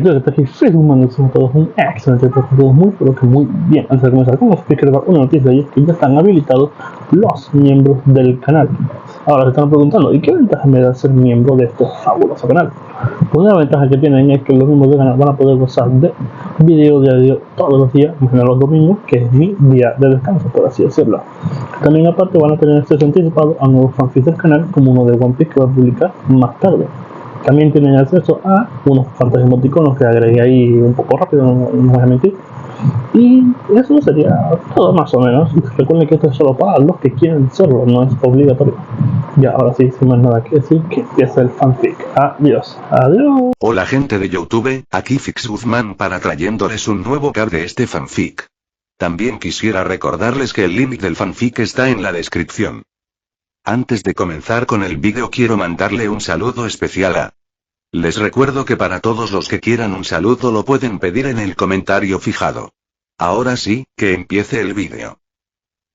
creo que traje Facebook, son todos un excelente, todos muy, pero que muy bien. Antes de comenzar con los que quiero dar una noticia y es que ya están habilitados los miembros del canal. Ahora se están preguntando, ¿y qué ventaja me da ser miembro de este fabuloso canal? Pues una ventaja que tienen es que los miembros del canal van a poder gozar de video diario todos los días, menos los domingos, que es mi día de descanso, por así decirlo. También aparte van a tener acceso anticipado a nuevos fanfics del canal, como uno de One Piece que va a publicar más tarde. También tienen acceso a unos cuantos emoticonos que agregué ahí un poco rápido, no voy a mentir. Y eso sería todo más o menos. Recuerden que esto es solo para los que quieren serlo, no es obligatorio. Ya, ahora sí, sin más nada que decir, que empieza el fanfic. Adiós. Adiós. Hola gente de YouTube, aquí Fix Guzmán para trayéndoles un nuevo cap de este fanfic. También quisiera recordarles que el link del fanfic está en la descripción. Antes de comenzar con el vídeo quiero mandarle un saludo especial a... Les recuerdo que para todos los que quieran un saludo lo pueden pedir en el comentario fijado. Ahora sí, que empiece el vídeo.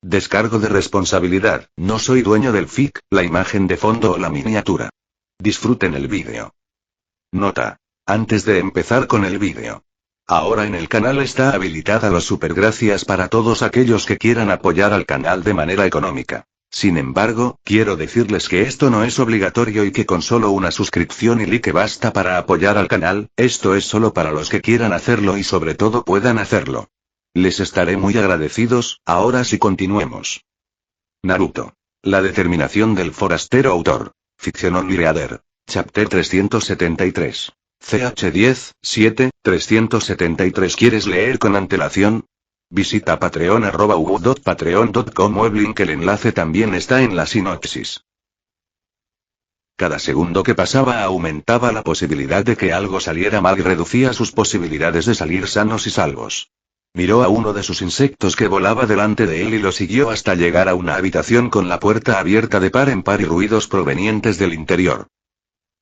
Descargo de responsabilidad, no soy dueño del fic, la imagen de fondo o la miniatura. Disfruten el vídeo. Nota. Antes de empezar con el vídeo. Ahora en el canal está habilitada los supergracias para todos aquellos que quieran apoyar al canal de manera económica. Sin embargo, quiero decirles que esto no es obligatorio y que con solo una suscripción y like basta para apoyar al canal, esto es solo para los que quieran hacerlo y sobre todo puedan hacerlo. Les estaré muy agradecidos. Ahora sí continuemos. Naruto. La determinación del forastero autor. Fiction Only Reader. Chapter 373. CH10, 7, 373. ¿Quieres leer con antelación? Visita patreon.patreon.com o el link, el enlace también está en la sinopsis. Cada segundo que pasaba aumentaba la posibilidad de que algo saliera mal y reducía sus posibilidades de salir sanos y salvos. Miró a uno de sus insectos que volaba delante de él y lo siguió hasta llegar a una habitación con la puerta abierta de par en par y ruidos provenientes del interior.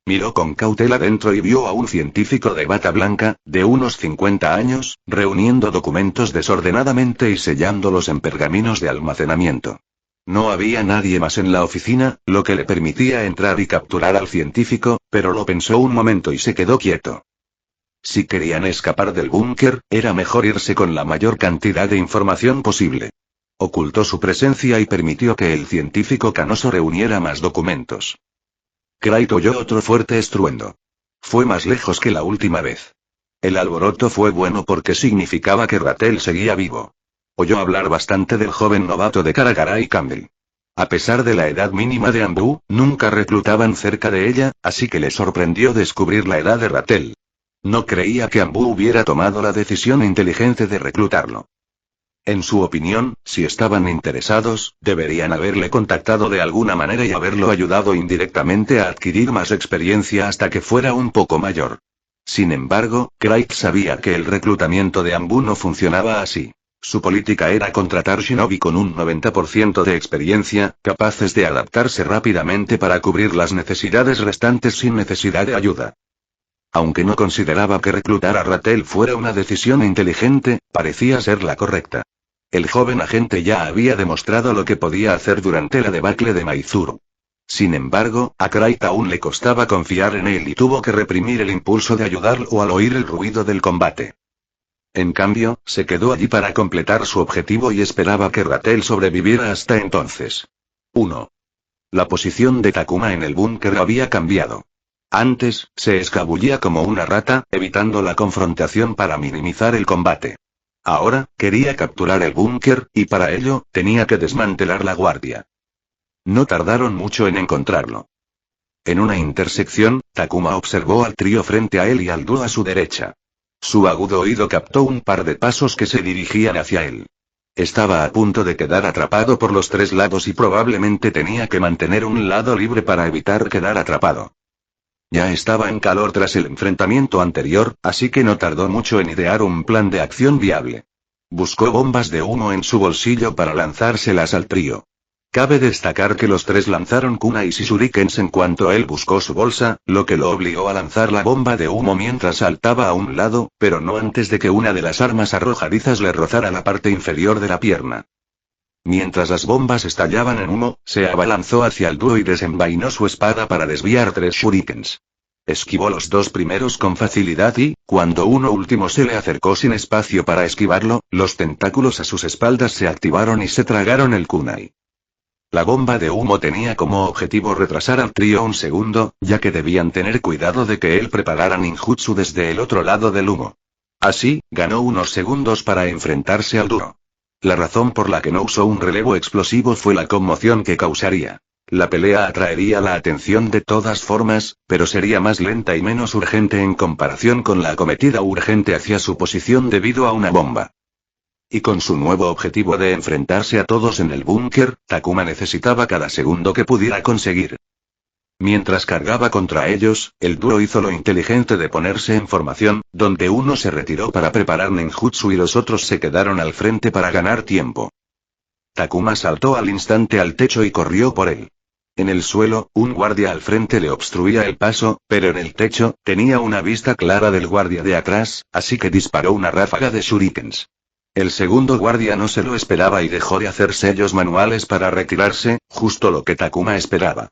Miró con cautela dentro y vio a un científico de bata blanca, de unos 50 años, reuniendo documentos desordenadamente y sellándolos en pergaminos de almacenamiento. No había nadie más en la oficina, lo que le permitía entrar y capturar al científico, pero lo pensó un momento y se quedó quieto. Si querían escapar del búnker, era mejor irse con la mayor cantidad de información posible. Ocultó su presencia y permitió que el científico canoso reuniera más documentos. Craig oyó otro fuerte estruendo. Fue más lejos que la última vez. El alboroto fue bueno porque significaba que Rattel seguía vivo. Oyó hablar bastante del joven novato de Karakara y Campbell. A pesar de la edad mínima de Anbu, nunca reclutaban cerca de ella, así que le sorprendió descubrir la edad de Rattel. No creía que Anbu hubiera tomado la decisión inteligente de reclutarlo. En su opinión, si estaban interesados, deberían haberle contactado de alguna manera y haberlo ayudado indirectamente a adquirir más experiencia hasta que fuera un poco mayor. Sin embargo, Craig sabía que el reclutamiento de Anbu no funcionaba así. Su política era contratar shinobi con un 90% de experiencia, capaces de adaptarse rápidamente para cubrir las necesidades restantes sin necesidad de ayuda. Aunque no consideraba que reclutar a Rattel fuera una decisión inteligente, parecía ser la correcta. El joven agente ya había demostrado lo que podía hacer durante la debacle de Maizuru. Sin embargo, a Craig aún le costaba confiar en él y tuvo que reprimir el impulso de ayudarlo al oír el ruido del combate. En cambio, se quedó allí para completar su objetivo y esperaba que Rattel sobreviviera hasta entonces. 1. La posición de Takuma en el búnker había cambiado. Antes, se escabullía como una rata, evitando la confrontación para minimizar el combate. Ahora, quería capturar el búnker, y para ello, tenía que desmantelar la guardia. No tardaron mucho en encontrarlo. En una intersección, Takuma observó al trío frente a él y al dúo a su derecha. Su agudo oído captó un par de pasos que se dirigían hacia él. Estaba a punto de quedar atrapado por los tres lados y probablemente tenía que mantener un lado libre para evitar quedar atrapado. Ya estaba en calor tras el enfrentamiento anterior, así que no tardó mucho en idear un plan de acción viable. Buscó bombas de humo en su bolsillo para lanzárselas al trío. Cabe destacar que los tres lanzaron kunais y shurikens en cuanto él buscó su bolsa, lo que lo obligó a lanzar la bomba de humo mientras saltaba a un lado, pero no antes de que una de las armas arrojadizas le rozara la parte inferior de la pierna. Mientras las bombas estallaban en humo, se abalanzó hacia el dúo y desenvainó su espada para desviar 3 shurikens. Esquivó los dos primeros con facilidad y, cuando uno último se le acercó sin espacio para esquivarlo, los tentáculos a sus espaldas se activaron y se tragaron el kunai. La bomba de humo tenía como objetivo retrasar al trío un segundo, ya que debían tener cuidado de que él preparara ninjutsu desde el otro lado del humo. Así, ganó unos segundos para enfrentarse al duro. La razón por la que no usó un relevo explosivo fue la conmoción que causaría. La pelea atraería la atención de todas formas, pero sería más lenta y menos urgente en comparación con la acometida urgente hacia su posición debido a una bomba. Y con su nuevo objetivo de enfrentarse a todos en el búnker, Takuma necesitaba cada segundo que pudiera conseguir. Mientras cargaba contra ellos, el dúo hizo lo inteligente de ponerse en formación, donde uno se retiró para preparar ninjutsu y los otros se quedaron al frente para ganar tiempo. Takuma saltó al instante al techo y corrió por él. En el suelo, un guardia al frente le obstruía el paso, pero en el techo, tenía una vista clara del guardia de atrás, así que disparó una ráfaga de shurikens. El segundo guardia no se lo esperaba y dejó de hacer sellos manuales para retirarse, justo lo que Takuma esperaba.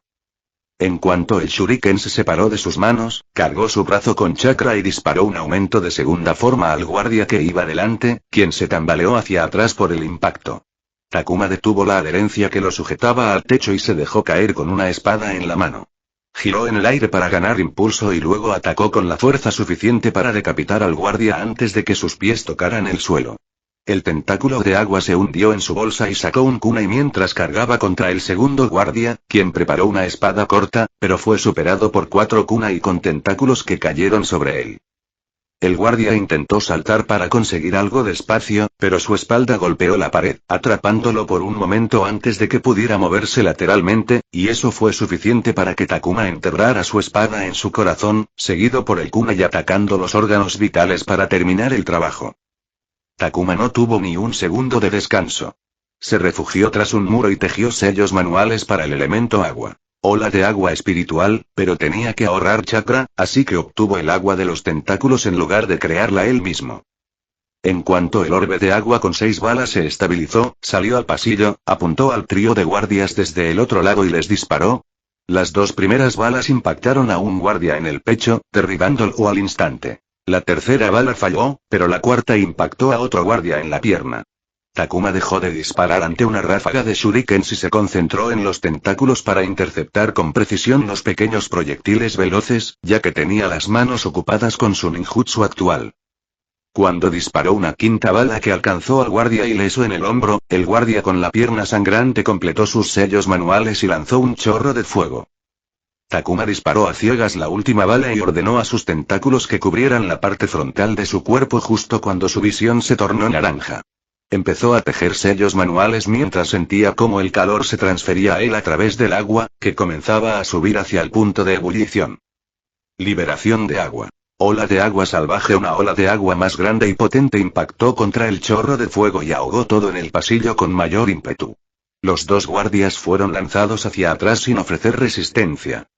En cuanto el shuriken se separó de sus manos, cargó su brazo con chakra y disparó un aumento de segunda forma al guardia que iba delante, quien se tambaleó hacia atrás por el impacto. Takuma detuvo la adherencia que lo sujetaba al techo y se dejó caer con una espada en la mano. Giró en el aire para ganar impulso y luego atacó con la fuerza suficiente para decapitar al guardia antes de que sus pies tocaran el suelo. El tentáculo de agua se hundió en su bolsa y sacó un kunai mientras cargaba contra el segundo guardia, quien preparó una espada corta, pero fue superado por 4 kunai con tentáculos que cayeron sobre él. El guardia intentó saltar para conseguir algo de espacio, pero su espalda golpeó la pared, atrapándolo por un momento antes de que pudiera moverse lateralmente, y eso fue suficiente para que Takuma enterrara su espada en su corazón, seguido por el kunai atacando los órganos vitales para terminar el trabajo. Takuma no tuvo ni un segundo de descanso. Se refugió tras un muro y tejió sellos manuales para el elemento agua. Ola de agua espiritual, pero tenía que ahorrar chakra, así que obtuvo el agua de los tentáculos en lugar de crearla él mismo. En cuanto el orbe de agua con 6 balas se estabilizó, salió al pasillo, apuntó al trío de guardias desde el otro lado y les disparó. Las 2 primeras balas impactaron a un guardia en el pecho, derribándolo al instante. La tercera bala falló, pero la cuarta impactó a otro guardia en la pierna. Takuma dejó de disparar ante una ráfaga de shurikens y se concentró en los tentáculos para interceptar con precisión los pequeños proyectiles veloces, ya que tenía las manos ocupadas con su ninjutsu actual. Cuando disparó una quinta bala que alcanzó al guardia ileso en el hombro, el guardia con la pierna sangrante completó sus sellos manuales y lanzó un chorro de fuego. Takuma disparó a ciegas la última bala y ordenó a sus tentáculos que cubrieran la parte frontal de su cuerpo justo cuando su visión se tornó naranja. Empezó a tejer sellos manuales mientras sentía cómo el calor se transfería a él a través del agua, que comenzaba a subir hacia el punto de ebullición. Liberación de agua. Ola de agua salvaje. Una ola de agua más grande y potente impactó contra el chorro de fuego y ahogó todo en el pasillo con mayor ímpetu. Los 2 guardias fueron lanzados hacia atrás sin ofrecer resistencia.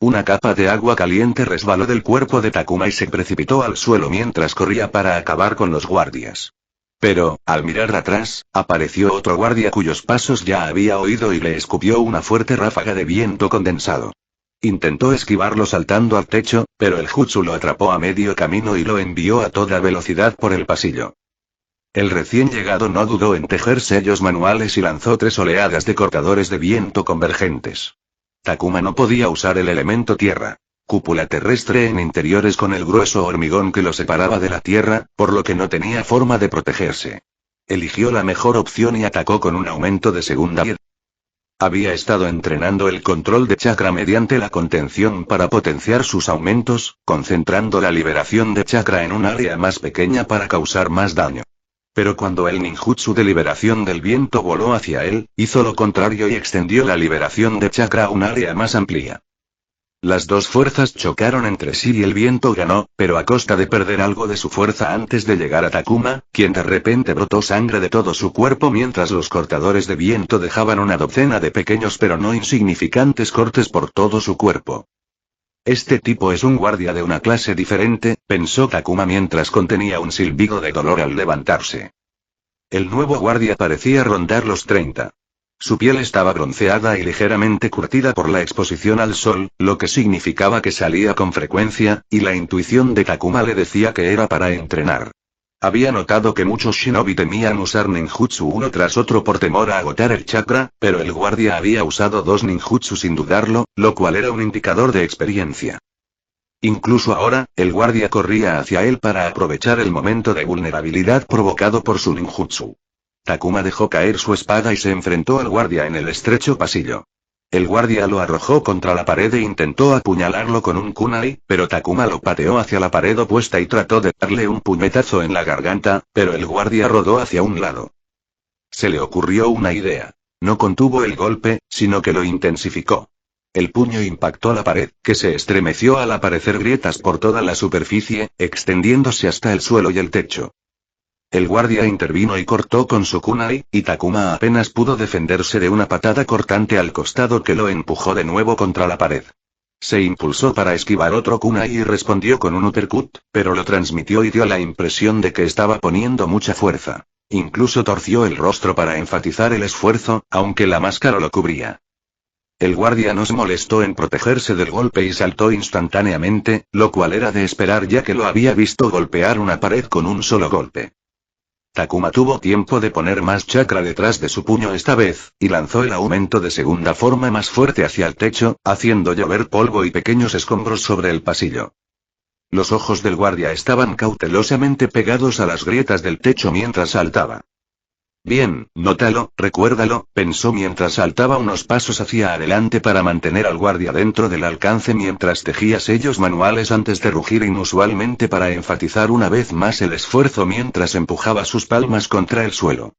Una capa de agua caliente resbaló del cuerpo de Takuma y se precipitó al suelo mientras corría para acabar con los guardias. Pero, al mirar atrás, apareció otro guardia cuyos pasos ya había oído y le escupió una fuerte ráfaga de viento condensado. Intentó esquivarlo saltando al techo, pero el jutsu lo atrapó a medio camino y lo envió a toda velocidad por el pasillo. El recién llegado no dudó en tejer sellos manuales y lanzó 3 oleadas de cortadores de viento convergentes. Takuma no podía usar el elemento tierra. Cúpula terrestre en interiores con el grueso hormigón que lo separaba de la tierra, por lo que no tenía forma de protegerse. Eligió la mejor opción y atacó con un aumento de segunda. Había estado entrenando el control de chakra mediante la contención para potenciar sus aumentos, concentrando la liberación de chakra en un área más pequeña para causar más daño. Pero cuando el ninjutsu de liberación del viento voló hacia él, hizo lo contrario y extendió la liberación de chakra a un área más amplia. Las 2 fuerzas chocaron entre sí y el viento ganó, pero a costa de perder algo de su fuerza antes de llegar a Takuma, quien de repente brotó sangre de todo su cuerpo mientras los cortadores de viento dejaban una docena de pequeños pero no insignificantes cortes por todo su cuerpo. Este tipo es un guardia de una clase diferente, pensó Takuma mientras contenía un silbido de dolor al levantarse. El nuevo guardia parecía rondar los 30. Su piel estaba bronceada y ligeramente curtida por la exposición al sol, lo que significaba que salía con frecuencia, y la intuición de Takuma le decía que era para entrenar. Había notado que muchos shinobi temían usar ninjutsu uno tras otro por temor a agotar el chakra, pero el guardia había usado 2 ninjutsu sin dudarlo, lo cual era un indicador de experiencia. Incluso ahora, el guardia corría hacia él para aprovechar el momento de vulnerabilidad provocado por su ninjutsu. Takuma dejó caer su espada y se enfrentó al guardia en el estrecho pasillo. El guardia lo arrojó contra la pared e intentó apuñalarlo con un kunai, pero Takuma lo pateó hacia la pared opuesta y trató de darle un puñetazo en la garganta, pero el guardia rodó hacia un lado. Se le ocurrió una idea. No contuvo el golpe, sino que lo intensificó. El puño impactó la pared, que se estremeció al aparecer grietas por toda la superficie, extendiéndose hasta el suelo y el techo. El guardia intervino y cortó con su kunai, y Takuma apenas pudo defenderse de una patada cortante al costado que lo empujó de nuevo contra la pared. Se impulsó para esquivar otro kunai y respondió con un uppercut, pero lo transmitió y dio la impresión de que estaba poniendo mucha fuerza. Incluso torció el rostro para enfatizar el esfuerzo, aunque la máscara lo cubría. El guardia no se molestó en protegerse del golpe y saltó instantáneamente, lo cual era de esperar ya que lo había visto golpear una pared con un solo golpe. Takuma tuvo tiempo de poner más chakra detrás de su puño esta vez, y lanzó el aumento de segunda forma más fuerte hacia el techo, haciendo llover polvo y pequeños escombros sobre el pasillo. Los ojos del guardia estaban cautelosamente pegados a las grietas del techo mientras saltaba. Bien, nótalo, recuérdalo, pensó mientras saltaba unos pasos hacia adelante para mantener al guardia dentro del alcance mientras tejía sellos manuales antes de rugir inusualmente para enfatizar una vez más el esfuerzo mientras empujaba sus palmas contra el suelo.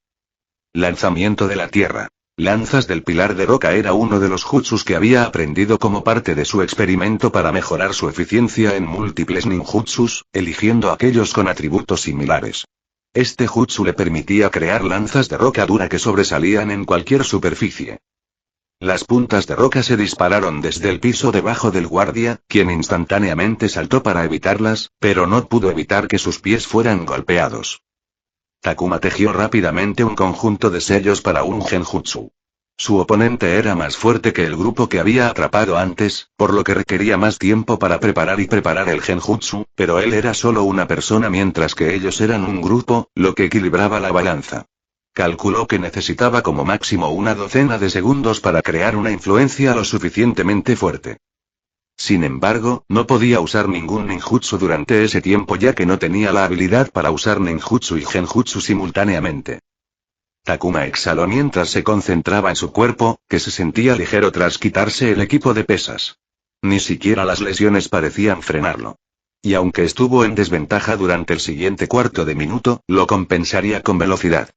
Lanzamiento de la tierra. Lanzas del pilar de roca era uno de los jutsus que había aprendido como parte de su experimento para mejorar su eficiencia en múltiples ninjutsus, eligiendo aquellos con atributos similares. Este jutsu le permitía crear lanzas de roca dura que sobresalían en cualquier superficie. Las puntas de roca se dispararon desde el piso debajo del guardia, quien instantáneamente saltó para evitarlas, pero no pudo evitar que sus pies fueran golpeados. Takuma tejió rápidamente un conjunto de sellos para un genjutsu. Su oponente era más fuerte que el grupo que había atrapado antes, por lo que requería más tiempo para preparar el genjutsu, pero él era solo una persona mientras que ellos eran un grupo, lo que equilibraba la balanza. Calculó que necesitaba como máximo una docena de segundos para crear una influencia lo suficientemente fuerte. Sin embargo, no podía usar ningún ninjutsu durante ese tiempo ya que no tenía la habilidad para usar ninjutsu y genjutsu simultáneamente. Takuma exhaló mientras se concentraba en su cuerpo, que se sentía ligero tras quitarse el equipo de pesas. Ni siquiera las lesiones parecían frenarlo. Y aunque estuvo en desventaja durante el siguiente cuarto de minuto, lo compensaría con velocidad.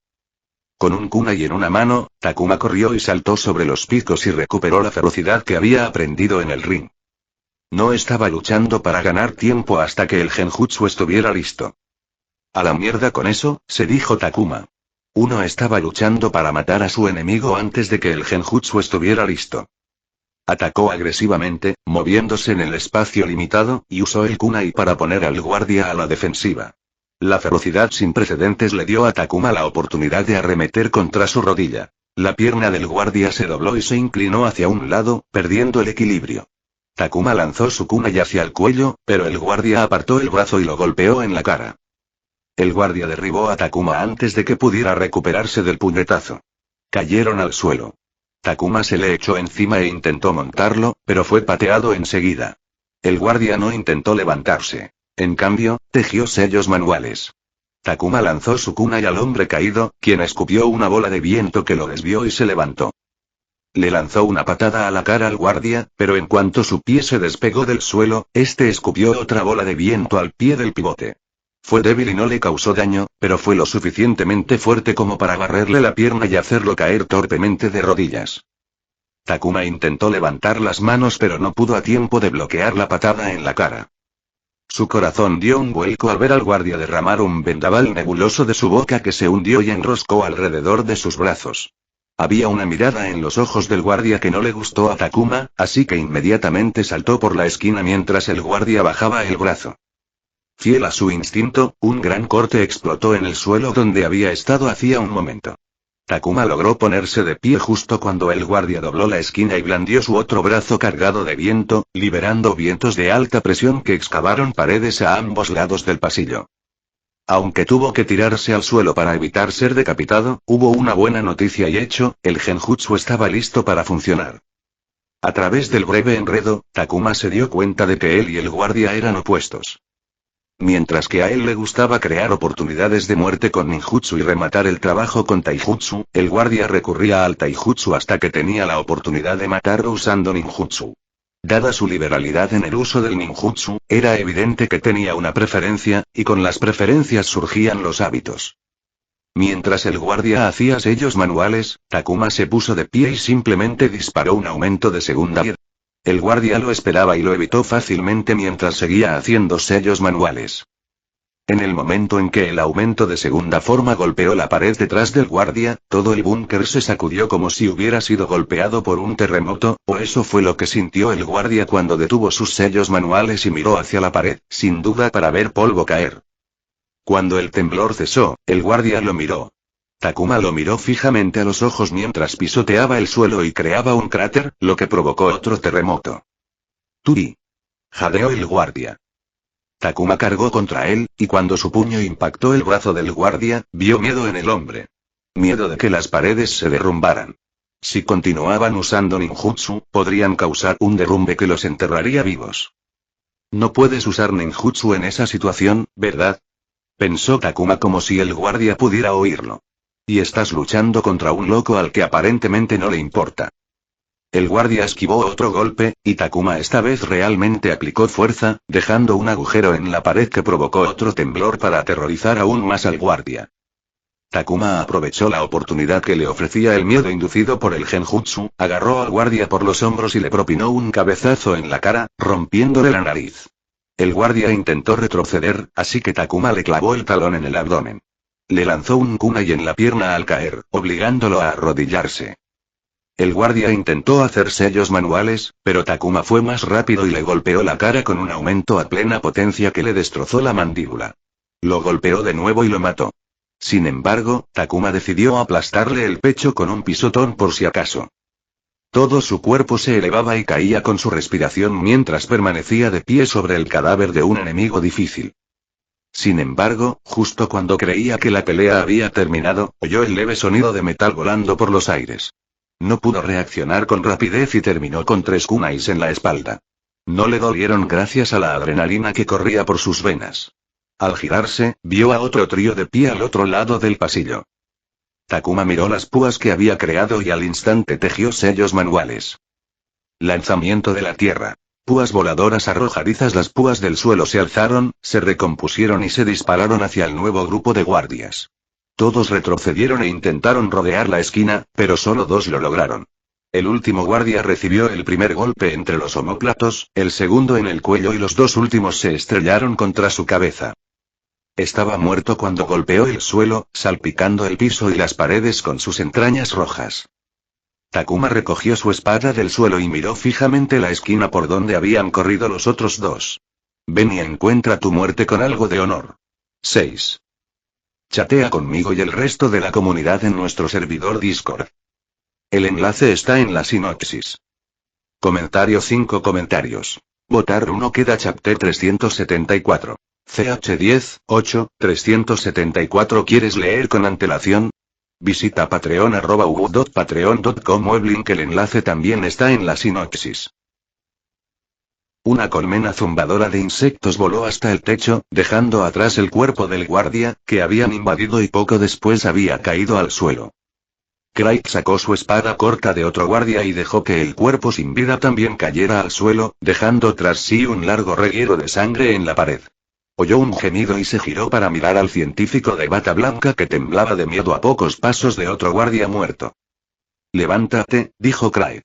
Con un kunai en una mano, Takuma corrió y saltó sobre los picos y recuperó la ferocidad que había aprendido en el ring. No estaba luchando para ganar tiempo hasta que el genjutsu estuviera listo. A la mierda con eso, se dijo Takuma. Uno estaba luchando para matar a su enemigo antes de que el genjutsu estuviera listo. Atacó agresivamente, moviéndose en el espacio limitado, y usó el kunai para poner al guardia a la defensiva. La ferocidad sin precedentes le dio a Takuma la oportunidad de arremeter contra su rodilla. La pierna del guardia se dobló y se inclinó hacia un lado, perdiendo el equilibrio. Takuma lanzó su kunai hacia el cuello, pero el guardia apartó el brazo y lo golpeó en la cara. El guardia derribó a Takuma antes de que pudiera recuperarse del puñetazo. Cayeron al suelo. Takuma se le echó encima e intentó montarlo, pero fue pateado enseguida. El guardia no intentó levantarse. En cambio, tejió sellos manuales. Takuma lanzó su kunai al hombre caído, quien escupió una bola de viento que lo desvió y se levantó. Le lanzó una patada a la cara al guardia, pero en cuanto su pie se despegó del suelo, este escupió otra bola de viento al pie del pivote. Fue débil y no le causó daño, pero fue lo suficientemente fuerte como para barrerle la pierna y hacerlo caer torpemente de rodillas. Takuma intentó levantar las manos pero no pudo a tiempo de bloquear la patada en la cara. Su corazón dio un vuelco al ver al guardia derramar un vendaval nebuloso de su boca que se hundió y enroscó alrededor de sus brazos. Había una mirada en los ojos del guardia que no le gustó a Takuma, así que inmediatamente saltó por la esquina mientras el guardia bajaba el brazo. Fiel a su instinto, un gran corte explotó en el suelo donde había estado hacía un momento. Takuma logró ponerse de pie justo cuando el guardia dobló la esquina y blandió su otro brazo cargado de viento, liberando vientos de alta presión que excavaron paredes a ambos lados del pasillo. Aunque tuvo que tirarse al suelo para evitar ser decapitado, hubo una buena noticia y hecho, el genjutsu estaba listo para funcionar. A través del breve enredo, Takuma se dio cuenta de que él y el guardia eran opuestos. Mientras que a él le gustaba crear oportunidades de muerte con ninjutsu y rematar el trabajo con taijutsu, el guardia recurría al taijutsu hasta que tenía la oportunidad de matarlo usando ninjutsu. Dada su liberalidad en el uso del ninjutsu, era evidente que tenía una preferencia, y con las preferencias surgían los hábitos. Mientras el guardia hacía sellos manuales, Takuma se puso de pie y simplemente disparó un aumento de segunda. El guardia lo esperaba y lo evitó fácilmente mientras seguía haciendo sellos manuales. En el momento en que el aumento de segunda forma golpeó la pared detrás del guardia, todo el búnker se sacudió como si hubiera sido golpeado por un terremoto, o eso fue lo que sintió el guardia cuando detuvo sus sellos manuales y miró hacia la pared, sin duda para ver polvo caer. Cuando el temblor cesó, el guardia lo miró. Takuma lo miró fijamente a los ojos mientras pisoteaba el suelo y creaba un cráter, lo que provocó otro terremoto. ¡Turi! Jadeó el guardia. Takuma cargó contra él, y cuando su puño impactó el brazo del guardia, vio miedo en el hombre. Miedo de que las paredes se derrumbaran. Si continuaban usando ninjutsu, podrían causar un derrumbe que los enterraría vivos. No puedes usar ninjutsu en esa situación, ¿verdad? Pensó Takuma como si el guardia pudiera oírlo. Y estás luchando contra un loco al que aparentemente no le importa. El guardia esquivó otro golpe, y Takuma esta vez realmente aplicó fuerza, dejando un agujero en la pared que provocó otro temblor para aterrorizar aún más al guardia. Takuma aprovechó la oportunidad que le ofrecía el miedo inducido por el genjutsu, agarró al guardia por los hombros y le propinó un cabezazo en la cara, rompiéndole la nariz. El guardia intentó retroceder, así que Takuma le clavó el talón en el abdomen. Le lanzó un kunai en la pierna al caer, obligándolo a arrodillarse. El guardia intentó hacer sellos manuales, pero Takuma fue más rápido y le golpeó la cara con un aumento a plena potencia que le destrozó la mandíbula. Lo golpeó de nuevo y lo mató. Sin embargo, Takuma decidió aplastarle el pecho con un pisotón por si acaso. Todo su cuerpo se elevaba y caía con su respiración mientras permanecía de pie sobre el cadáver de un enemigo difícil. Sin embargo, justo cuando creía que la pelea había terminado, oyó el leve sonido de metal volando por los aires. No pudo reaccionar con rapidez y terminó con 3 kunais en la espalda. No le dolieron gracias a la adrenalina que corría por sus venas. Al girarse, vio a otro trío de pie al otro lado del pasillo. Takuma miró las púas que había creado y al instante tejió sellos manuales. Lanzamiento de la tierra. Púas voladoras arrojadizas. Las púas del suelo se alzaron, se recompusieron y se dispararon hacia el nuevo grupo de guardias. Todos retrocedieron e intentaron rodear la esquina, pero solo 2 lo lograron. El último guardia recibió el primer golpe entre los omóplatos, el segundo en el cuello y los 2 últimos se estrellaron contra su cabeza. Estaba muerto cuando golpeó el suelo, salpicando el piso y las paredes con sus entrañas rojas. Takuma recogió su espada del suelo y miró fijamente la esquina por donde habían corrido los otros 2. Ven y encuentra tu muerte con algo de honor. 6. Chatea conmigo y el resto de la comunidad en nuestro servidor Discord. El enlace está en la sinopsis. Comentario 5 comentarios. Votar 1 queda chapter 374. CH10, 8, 374. ¿Quieres leer con antelación? Visita Patreon @patreon.com o el link. El enlace también está en la sinopsis. Una colmena zumbadora de insectos voló hasta el techo, dejando atrás el cuerpo del guardia, que habían invadido y poco después había caído al suelo. Craig sacó su espada corta de otro guardia y dejó que el cuerpo sin vida también cayera al suelo, dejando tras sí un largo reguero de sangre en la pared. Oyó un gemido y se giró para mirar al científico de bata blanca que temblaba de miedo a pocos pasos de otro guardia muerto. Levántate, dijo Craig.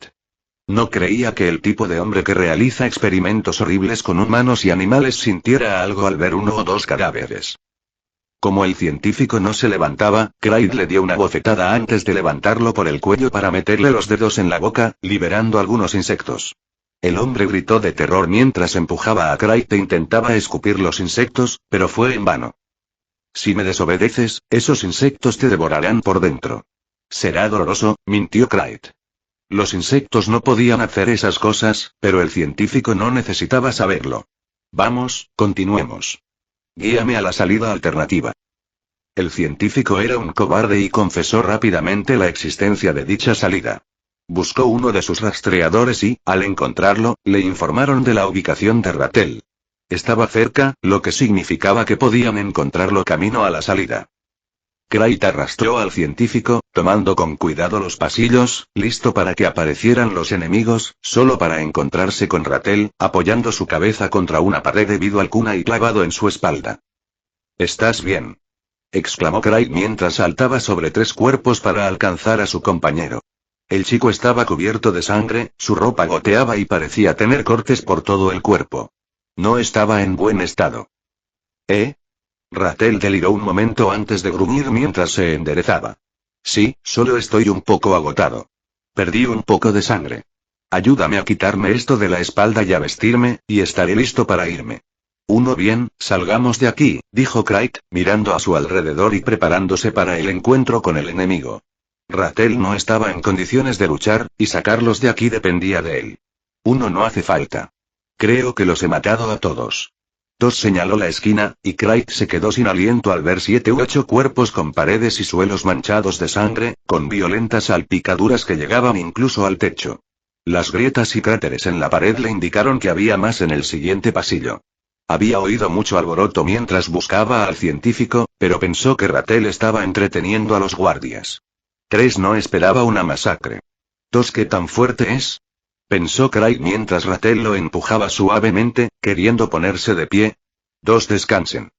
No creía que el tipo de hombre que realiza experimentos horribles con humanos y animales sintiera algo al ver 1 o 2 cadáveres. Como el científico no se levantaba, Craig le dio una bofetada antes de levantarlo por el cuello para meterle los dedos en la boca, liberando algunos insectos. El hombre gritó de terror mientras empujaba a Craig e intentaba escupir los insectos, pero fue en vano. Si me desobedeces, esos insectos te devorarán por dentro. Será doloroso, mintió Craig. Los insectos no podían hacer esas cosas, pero el científico no necesitaba saberlo. Vamos, continuemos. Guíame a la salida alternativa. El científico era un cobarde y confesó rápidamente la existencia de dicha salida. Buscó uno de sus rastreadores y, al encontrarlo, le informaron de la ubicación de Ratel. Estaba cerca, lo que significaba que podían encontrarlo camino a la salida. Craig arrastró al científico, tomando con cuidado los pasillos, listo para que aparecieran los enemigos, solo para encontrarse con Ratel, apoyando su cabeza contra una pared debido al kunai clavado en su espalda. ¿Estás bien?, exclamó Craig mientras saltaba sobre 3 cuerpos para alcanzar a su compañero. El chico estaba cubierto de sangre, su ropa goteaba y parecía tener cortes por todo el cuerpo. No estaba en buen estado. Ratel deliró un momento antes de gruñir mientras se enderezaba. Sí, solo estoy un poco agotado. Perdí un poco de sangre. Ayúdame a quitarme esto de la espalda y a vestirme, y estaré listo para irme. Bien, salgamos de aquí, dijo Craig, mirando a su alrededor y preparándose para el encuentro con el enemigo. Ratel no estaba en condiciones de luchar, y sacarlos de aquí dependía de él. No hace falta. Creo que los he matado a todos. Señaló la esquina, y Craig se quedó sin aliento al ver 7 u 8 cuerpos con paredes y suelos manchados de sangre, con violentas salpicaduras que llegaban incluso al techo. Las grietas y cráteres en la pared le indicaron que había más en el siguiente pasillo. Había oído mucho alboroto mientras buscaba al científico, pero pensó que Ratel estaba entreteniendo a los guardias. 3 no esperaba una masacre. ¿Qué tan fuerte es?, pensó Craig mientras Ratel lo empujaba suavemente, queriendo ponerse de pie. Descansen.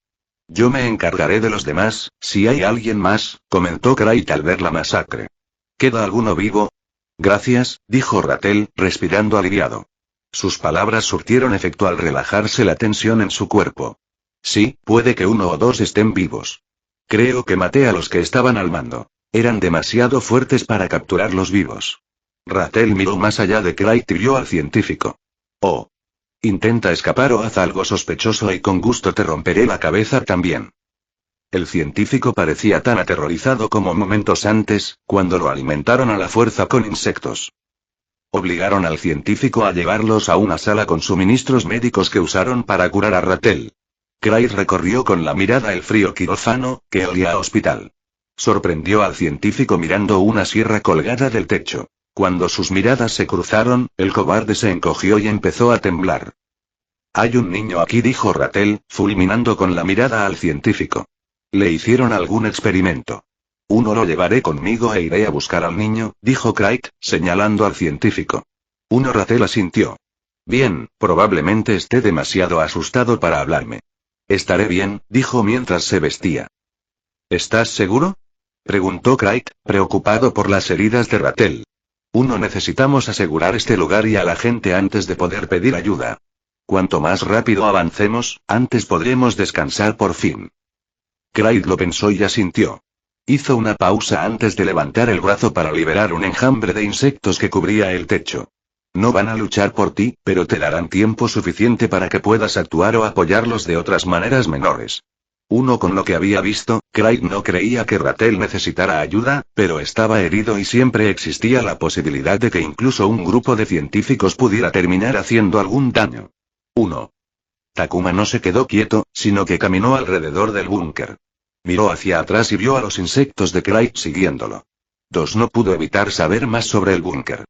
Yo me encargaré de los demás, si hay alguien más, comentó Craig al ver la masacre. ¿Queda alguno vivo? Gracias, dijo Ratel, respirando aliviado. Sus palabras surtieron efecto al relajarse la tensión en su cuerpo. Sí, puede que 1 o 2 estén vivos. Creo que maté a los que estaban al mando. Eran demasiado fuertes para capturarlos vivos. Ratel miró más allá de Craig y vio al científico. Intenta escapar o haz algo sospechoso y con gusto te romperé la cabeza también. El científico parecía tan aterrorizado como momentos antes, cuando lo alimentaron a la fuerza con insectos. Obligaron al científico a llevarlos a una sala con suministros médicos que usaron para curar a Ratel. Craig recorrió con la mirada el frío quirófano, que olía a hospital. Sorprendió al científico mirando una sierra colgada del techo. Cuando sus miradas se cruzaron, el cobarde se encogió y empezó a temblar. Hay un niño aquí, dijo Ratel, fulminando con la mirada al científico. ¿Le hicieron algún experimento? Lo llevaré conmigo e iré a buscar al niño, dijo Craig, señalando al científico. Ratel asintió. Bien, probablemente esté demasiado asustado para hablarme. Estaré bien, dijo mientras se vestía. ¿Estás seguro?, preguntó Craig, preocupado por las heridas de Ratel. Necesitamos asegurar este lugar y a la gente antes de poder pedir ayuda. Cuanto más rápido avancemos, antes podremos descansar por fin. Craig lo pensó y asintió. Hizo una pausa antes de levantar el brazo para liberar un enjambre de insectos que cubría el techo. No van a luchar por ti, pero te darán tiempo suficiente para que puedas actuar o apoyarlos de otras maneras menores. Con lo que había visto, Craig no creía que Ratel necesitara ayuda, pero estaba herido y siempre existía la posibilidad de que incluso un grupo de científicos pudiera terminar haciendo algún daño. Takuma no se quedó quieto, sino que caminó alrededor del búnker. Miró hacia atrás y vio a los insectos de Craig siguiéndolo. No pudo evitar saber más sobre el búnker.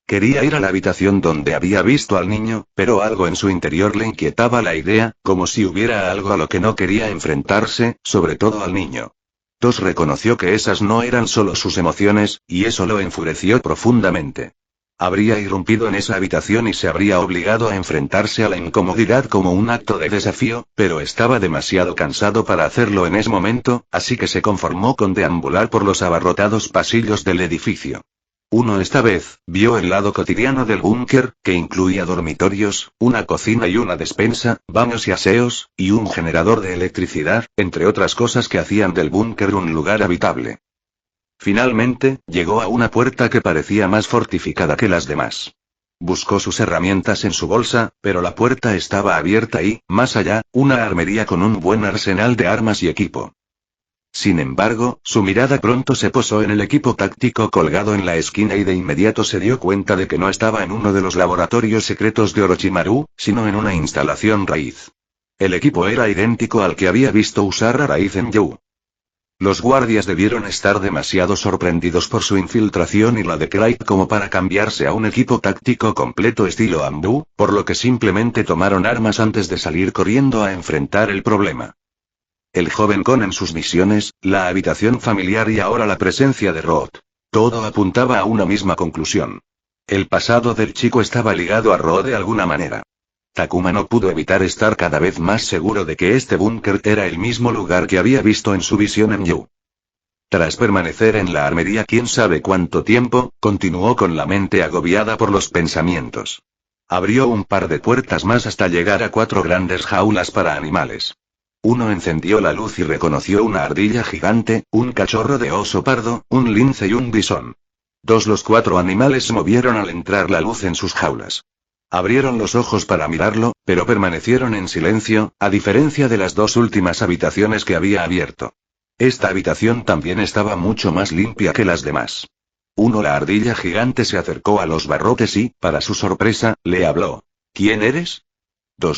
Quería ir a la habitación donde había visto al niño, pero algo en su interior le inquietaba la idea, como si hubiera algo a lo que no quería enfrentarse, sobre todo al niño. Reconoció que esas no eran solo sus emociones, y eso lo enfureció profundamente. Habría irrumpido en esa habitación y se habría obligado a enfrentarse a la incomodidad como un acto de desafío, pero estaba demasiado cansado para hacerlo en ese momento, así que se conformó con deambular por los abarrotados pasillos del edificio. Esta vez, vio el lado cotidiano del búnker, que incluía dormitorios, una cocina y una despensa, baños y aseos, y un generador de electricidad, entre otras cosas que hacían del búnker un lugar habitable. Finalmente, llegó a una puerta que parecía más fortificada que las demás. Buscó sus herramientas en su bolsa, pero la puerta estaba abierta y, más allá, una armería con un buen arsenal de armas y equipo. Sin embargo, su mirada pronto se posó en el equipo táctico colgado en la esquina y de inmediato se dio cuenta de que no estaba en uno de los laboratorios secretos de Orochimaru, sino en una instalación raíz. El equipo era idéntico al que había visto usar a Raíz en You. Los guardias debieron estar demasiado sorprendidos por su infiltración y la de Clyde como para cambiarse a un equipo táctico completo estilo Ambu, por lo que simplemente tomaron armas antes de salir corriendo a enfrentar el problema. El joven Kon en sus misiones, la habitación familiar y ahora la presencia de Rod. Todo apuntaba a una misma conclusión. El pasado del chico estaba ligado a Rod de alguna manera. Takuma no pudo evitar estar cada vez más seguro de que este búnker era el mismo lugar que había visto en su visión en You. Tras permanecer en la armería quién sabe cuánto tiempo, continuó con la mente agobiada por los pensamientos. Abrió un par de puertas más hasta llegar a 4 grandes jaulas para animales. Uno encendió la luz y reconoció una ardilla gigante, un cachorro de oso pardo, un lince y un bisón. Los 4 animales se movieron al entrar la luz en sus jaulas. Abrieron los ojos para mirarlo, pero permanecieron en silencio, a diferencia de las 2 últimas habitaciones que había abierto. Esta habitación también estaba mucho más limpia que las demás. La ardilla gigante se acercó a los barrotes y, para su sorpresa, le habló. ¿Quién eres?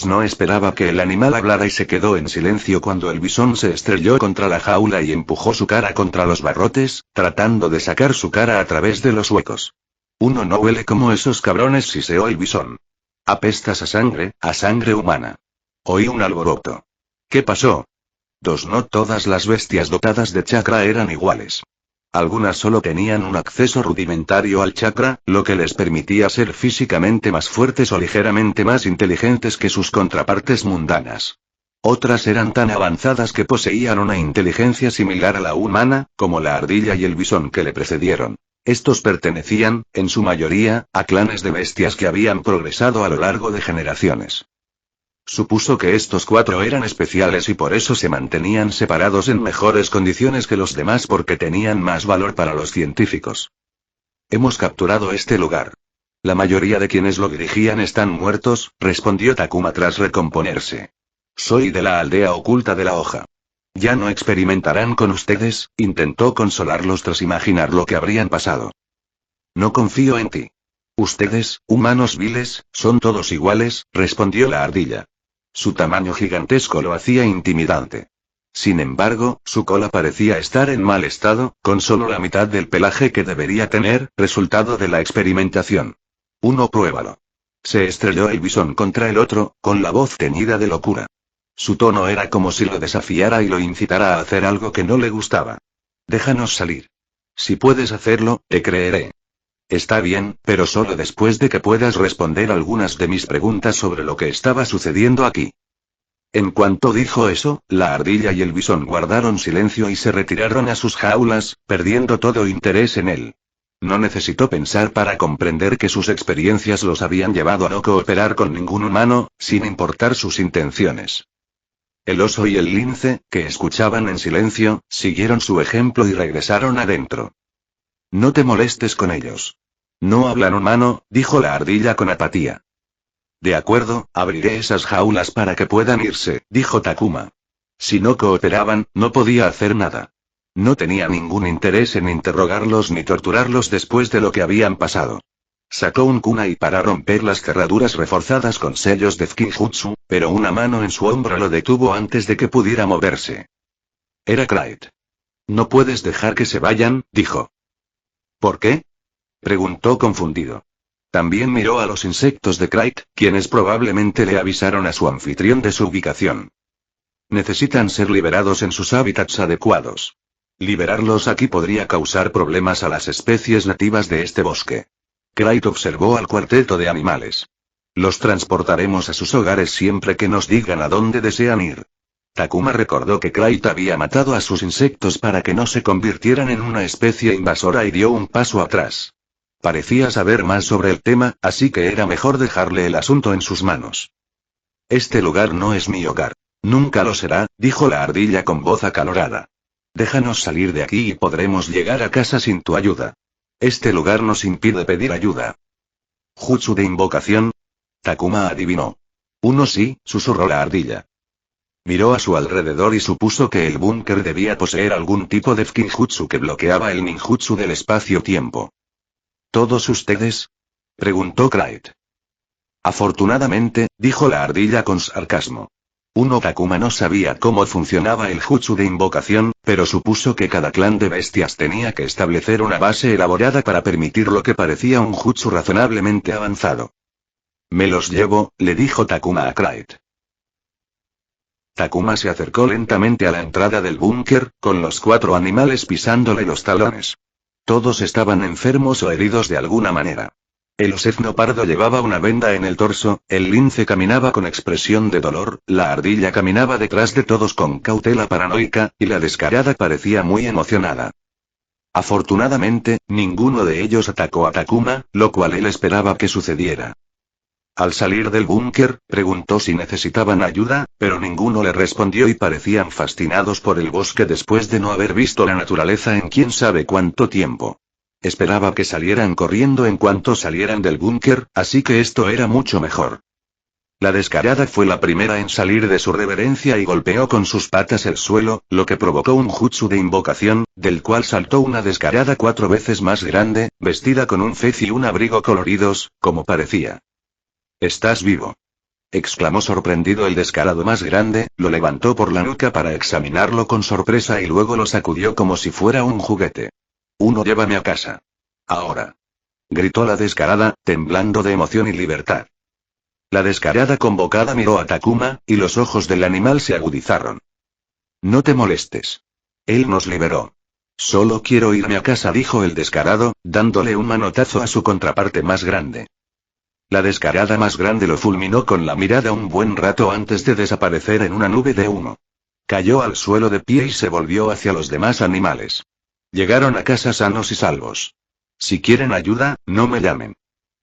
No esperaba que el animal hablara y se quedó en silencio cuando el bisón se estrelló contra la jaula y empujó su cara contra los barrotes, tratando de sacar su cara a través de los huecos. No huele como esos cabrones, siseó el bisón. Apestas a sangre humana. Oí un alboroto. ¿Qué pasó? No todas las bestias dotadas de chakra eran iguales. Algunas solo tenían un acceso rudimentario al chakra, lo que les permitía ser físicamente más fuertes o ligeramente más inteligentes que sus contrapartes mundanas. Otras eran tan avanzadas que poseían una inteligencia similar a la humana, como la ardilla y el bisón que le precedieron. Estos pertenecían, en su mayoría, a clanes de bestias que habían progresado a lo largo de generaciones. Supuso que estos 4 eran especiales y por eso se mantenían separados en mejores condiciones que los demás porque tenían más valor para los científicos. Hemos capturado este lugar. La mayoría de quienes lo dirigían están muertos, respondió Takuma tras recomponerse. Soy de la aldea oculta de la hoja. Ya no experimentarán con ustedes, intentó consolarlos tras imaginar lo que habrían pasado. No confío en ti. Ustedes, humanos viles, son todos iguales, respondió la ardilla. Su tamaño gigantesco lo hacía intimidante. Sin embargo, su cola parecía estar en mal estado, con solo la mitad del pelaje que debería tener, resultado de la experimentación. Pruébalo. Se estrelló el bisón contra el otro, con la voz teñida de locura. Su tono era como si lo desafiara y lo incitara a hacer algo que no le gustaba. Déjanos salir. Si puedes hacerlo, te creeré. Está bien, pero solo después de que puedas responder algunas de mis preguntas sobre lo que estaba sucediendo aquí. En cuanto dijo eso, la ardilla y el bisón guardaron silencio y se retiraron a sus jaulas, perdiendo todo interés en él. No necesitó pensar para comprender que sus experiencias los habían llevado a no cooperar con ningún humano, sin importar sus intenciones. El oso y el lince, que escuchaban en silencio, siguieron su ejemplo y regresaron adentro. No te molestes con ellos. No hablan humano, dijo la ardilla con apatía. De acuerdo, abriré esas jaulas para que puedan irse, dijo Takuma. Si no cooperaban, no podía hacer nada. No tenía ningún interés en interrogarlos ni torturarlos después de lo que habían pasado. Sacó un kunai para romper las cerraduras reforzadas con sellos de Tsuki-jutsu, pero una mano en su hombro lo detuvo antes de que pudiera moverse. Era Clyde. No puedes dejar que se vayan, dijo. ¿Por qué? Preguntó confundido. También miró a los insectos de Clyde, quienes probablemente le avisaron a su anfitrión de su ubicación. Necesitan ser liberados en sus hábitats adecuados. Liberarlos aquí podría causar problemas a las especies nativas de este bosque. Clyde observó al cuarteto de animales. Los transportaremos a sus hogares siempre que nos digan a dónde desean ir. Takuma recordó que Clyde había matado a sus insectos para que no se convirtieran en una especie invasora y dio un paso atrás. Parecía saber más sobre el tema, así que era mejor dejarle el asunto en sus manos. Este lugar no es mi hogar. Nunca lo será, dijo la ardilla con voz acalorada. Déjanos salir de aquí y podremos llegar a casa sin tu ayuda. Este lugar nos impide pedir ayuda. ¿Jutsu de invocación? Takuma adivinó. Sí, susurró la ardilla. Miró a su alrededor y supuso que el búnker debía poseer algún tipo de Fukinjutsu que bloqueaba el ninjutsu del espacio-tiempo. ¿Todos ustedes? Preguntó Clyde. Afortunadamente, dijo la ardilla con sarcasmo. Takuma no sabía cómo funcionaba el jutsu de invocación, pero supuso que cada clan de bestias tenía que establecer una base elaborada para permitir lo que parecía un jutsu razonablemente avanzado. Me los llevo, le dijo Takuma a Clyde. Takuma se acercó lentamente a la entrada del búnker, con los 4 animales pisándole los talones. Todos estaban enfermos o heridos de alguna manera. El osezno pardo llevaba una venda en el torso, el lince caminaba con expresión de dolor, la ardilla caminaba detrás de todos con cautela paranoica, y la descarada parecía muy emocionada. Afortunadamente, ninguno de ellos atacó a Takuma, lo cual él esperaba que sucediera. Al salir del búnker, preguntó si necesitaban ayuda, pero ninguno le respondió y parecían fascinados por el bosque después de no haber visto la naturaleza en quién sabe cuánto tiempo. Esperaba que salieran corriendo en cuanto salieran del búnker, así que esto era mucho mejor. La descarada fue la primera en salir de su reverencia y golpeó con sus patas el suelo, lo que provocó un jutsu de invocación, del cual saltó una descarada 4 veces más grande, vestida con un fez y un abrigo coloridos, como parecía. «¿Estás vivo?», exclamó sorprendido el descarado más grande, lo levantó por la nuca para examinarlo con sorpresa y luego lo sacudió como si fuera un juguete. «Llévame a casa. Ahora», gritó la descarada, temblando de emoción y libertad. La descarada convocada miró a Takuma, y los ojos del animal se agudizaron. «No te molestes. Él nos liberó. Solo quiero irme a casa», dijo el descarado, dándole un manotazo a su contraparte más grande. La descarada más grande lo fulminó con la mirada un buen rato antes de desaparecer en una nube de humo. Cayó al suelo de pie y se volvió hacia los demás animales. Llegaron a casa sanos y salvos. Si quieren ayuda, no me llamen.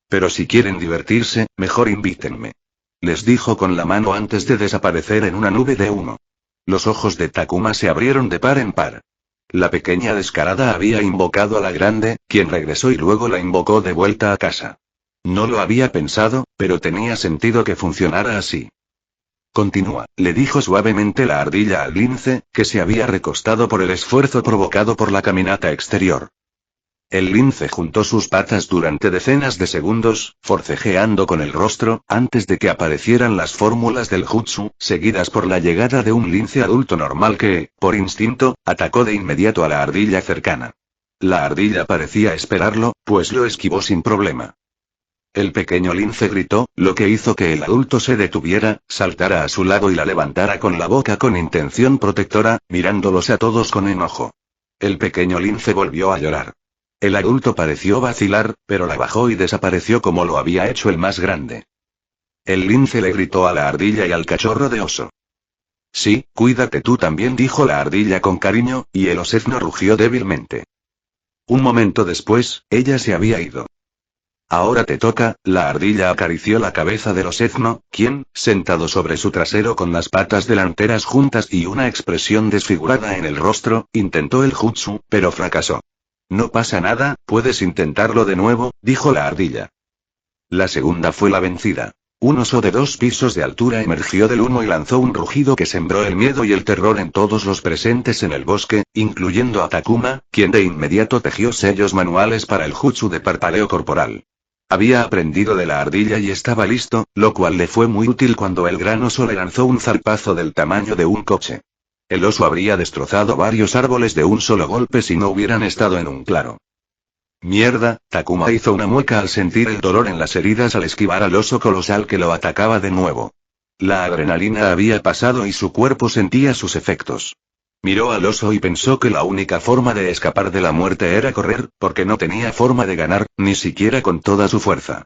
Pero si quieren divertirse, mejor invítenme. Les dijo con la mano antes de desaparecer en una nube de humo. Los ojos de Takuma se abrieron de par en par. La pequeña descarada había invocado a la grande, quien regresó y luego la invocó de vuelta a casa. No lo había pensado, pero tenía sentido que funcionara así. «Continúa», le dijo suavemente la ardilla al lince, que se había recostado por el esfuerzo provocado por la caminata exterior. El lince juntó sus patas durante decenas de segundos, forcejeando con el rostro, antes de que aparecieran las fórmulas del jutsu, seguidas por la llegada de un lince adulto normal que, por instinto, atacó de inmediato a la ardilla cercana. La ardilla parecía esperarlo, pues lo esquivó sin problema. El pequeño lince gritó, lo que hizo que el adulto se detuviera, saltara a su lado y la levantara con la boca con intención protectora, mirándolos a todos con enojo. El pequeño lince volvió a llorar. El adulto pareció vacilar, pero la bajó y desapareció como lo había hecho el más grande. El lince le gritó a la ardilla y al cachorro de oso. «Sí, cuídate tú también», dijo la ardilla con cariño, y el osezno rugió débilmente. Un momento después, ella se había ido. «Ahora te toca», la ardilla acarició la cabeza del osezno, quien, sentado sobre su trasero con las patas delanteras juntas y una expresión desfigurada en el rostro, intentó el jutsu, pero fracasó. «No pasa nada, puedes intentarlo de nuevo», dijo la ardilla. La segunda fue la vencida. Un oso de 2 pisos de altura emergió del humo y lanzó un rugido que sembró el miedo y el terror en todos los presentes en el bosque, incluyendo a Takuma, quien de inmediato tejió sellos manuales para el jutsu de parpadeo corporal. Había aprendido de la ardilla y estaba listo, lo cual le fue muy útil cuando el gran oso le lanzó un zarpazo del tamaño de un coche. El oso habría destrozado varios árboles de un solo golpe si no hubieran estado en un claro. «Mierda», Takuma hizo una mueca al sentir el dolor en las heridas al esquivar al oso colosal que lo atacaba de nuevo. La adrenalina había pasado y su cuerpo sentía sus efectos. Miró al oso y pensó que la única forma de escapar de la muerte era correr, porque no tenía forma de ganar, ni siquiera con toda su fuerza.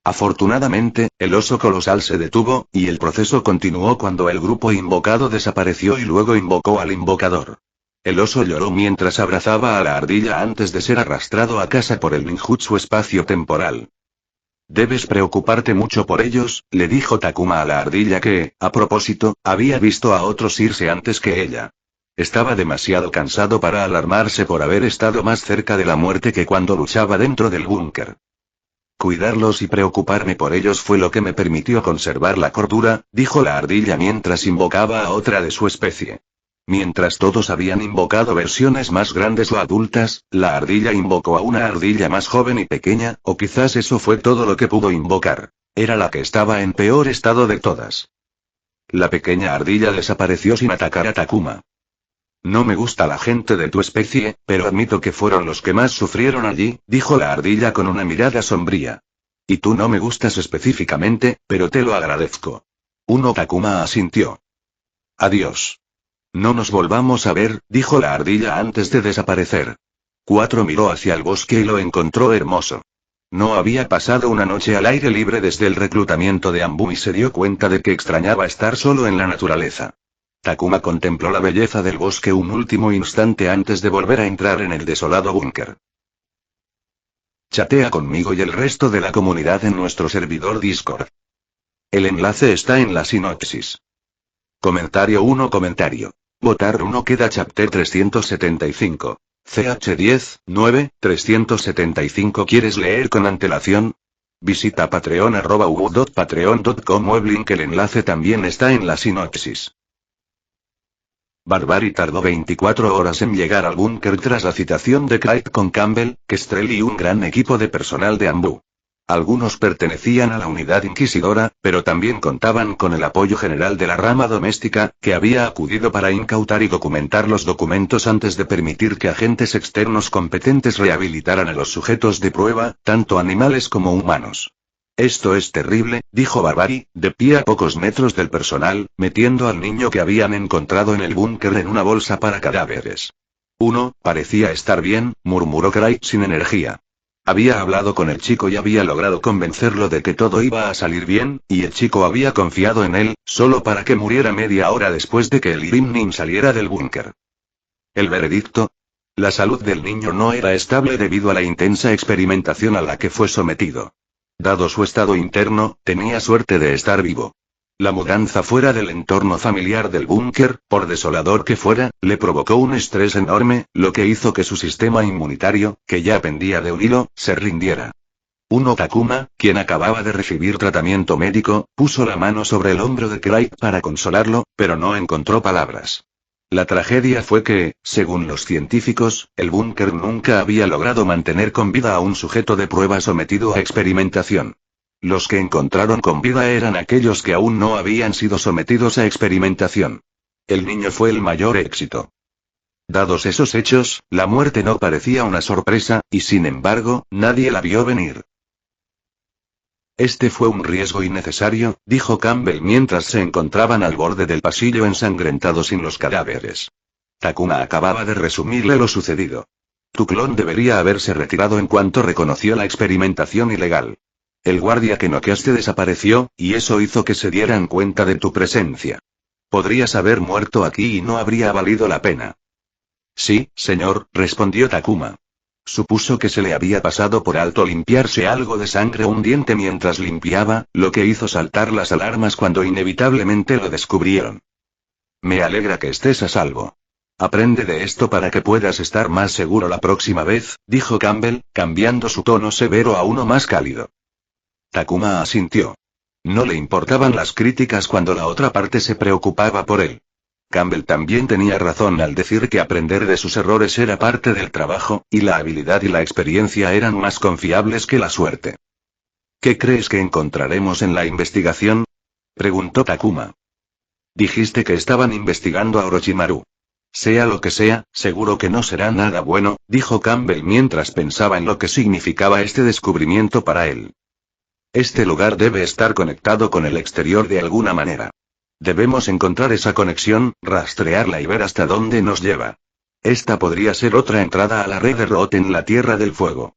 Afortunadamente, el oso colosal se detuvo, y el proceso continuó cuando el grupo invocado desapareció y luego invocó al invocador. El oso lloró mientras abrazaba a la ardilla antes de ser arrastrado a casa por el ninjutsu espacio-temporal. «Debes preocuparte mucho por ellos», le dijo Takuma a la ardilla que, a propósito, había visto a otros irse antes que ella. Estaba demasiado cansado para alarmarse por haber estado más cerca de la muerte que cuando luchaba dentro del búnker. Cuidarlos y preocuparme por ellos fue lo que me permitió conservar la cordura, dijo la ardilla mientras invocaba a otra de su especie. Mientras todos habían invocado versiones más grandes o adultas, la ardilla invocó a una ardilla más joven y pequeña, o quizás eso fue todo lo que pudo invocar. Era la que estaba en peor estado de todas. La pequeña ardilla desapareció sin atacar a Takuma. No me gusta la gente de tu especie, pero admito que fueron los que más sufrieron allí, dijo la ardilla con una mirada sombría. Y tú no me gustas específicamente, pero te lo agradezco. Takuma asintió. Adiós. No nos volvamos a ver, dijo la ardilla antes de desaparecer. 4 miró hacia el bosque y lo encontró hermoso. No había pasado una noche al aire libre desde el reclutamiento de Anbu y se dio cuenta de que extrañaba estar solo en la naturaleza. Takuma contempló la belleza del bosque un último instante antes de volver a entrar en el desolado búnker. Chatea conmigo y el resto de la comunidad en nuestro servidor Discord. El enlace está en la sinopsis. Comentario 1. Votar 1 queda chapter 375. CH10, 9, 375. ¿Quieres leer con antelación? Visita patreon@patreon.com web link. El enlace también está en la sinopsis. Barbary tardó 24 horas en llegar al búnker tras la citación de Craig con Campbell, Kestrel y un gran equipo de personal de Anbu. Algunos pertenecían a la unidad inquisidora, pero también contaban con el apoyo general de la rama doméstica, que había acudido para incautar y documentar los documentos antes de permitir que agentes externos competentes rehabilitaran a los sujetos de prueba, tanto animales como humanos. Esto es terrible, dijo Barbary, de pie a pocos metros del personal, metiendo al niño que habían encontrado en el búnker en una bolsa para cadáveres. Parecía estar bien, murmuró Craig sin energía. Había hablado con el chico y había logrado convencerlo de que todo iba a salir bien, y el chico había confiado en él, solo para que muriera media hora después de que el Grimnin saliera del búnker. ¿El veredicto? La salud del niño no era estable debido a la intensa experimentación a la que fue sometido. Dado su estado interno, tenía suerte de estar vivo. La mudanza fuera del entorno familiar del búnker, por desolador que fuera, le provocó un estrés enorme, lo que hizo que su sistema inmunitario, que ya pendía de un hilo, se rindiera. Takuma, quien acababa de recibir tratamiento médico, puso la mano sobre el hombro de Craig para consolarlo, pero no encontró palabras. La tragedia fue que, según los científicos, el búnker nunca había logrado mantener con vida a un sujeto de prueba sometido a experimentación. Los que encontraron con vida eran aquellos que aún no habían sido sometidos a experimentación. El niño fue el mayor éxito. Dados esos hechos, la muerte no parecía una sorpresa, y sin embargo, nadie la vio venir. Este fue un riesgo innecesario, dijo Campbell mientras se encontraban al borde del pasillo ensangrentado sin los cadáveres. Takuma acababa de resumirle lo sucedido. Tu clon debería haberse retirado en cuanto reconoció la experimentación ilegal. El guardia que noqueaste desapareció, y eso hizo que se dieran cuenta de tu presencia. Podrías haber muerto aquí y no habría valido la pena. Sí, señor, respondió Takuma. Supuso que se le había pasado por alto limpiarse algo de sangre o un diente mientras limpiaba, lo que hizo saltar las alarmas cuando inevitablemente lo descubrieron. Me alegra que estés a salvo. Aprende de esto para que puedas estar más seguro la próxima vez, dijo Campbell, cambiando su tono severo a uno más cálido. Takuma asintió. No le importaban las críticas cuando la otra parte se preocupaba por él. Campbell también tenía razón al decir que aprender de sus errores era parte del trabajo, y la habilidad y la experiencia eran más confiables que la suerte. ¿Qué crees que encontraremos en la investigación?, preguntó Takuma. Dijiste que estaban investigando a Orochimaru. Sea lo que sea, seguro que no será nada bueno, dijo Campbell mientras pensaba en lo que significaba este descubrimiento para él. Este lugar debe estar conectado con el exterior de alguna manera. Debemos encontrar esa conexión, rastrearla y ver hasta dónde nos lleva. Esta podría ser otra entrada a la red de Root en la Tierra del Fuego.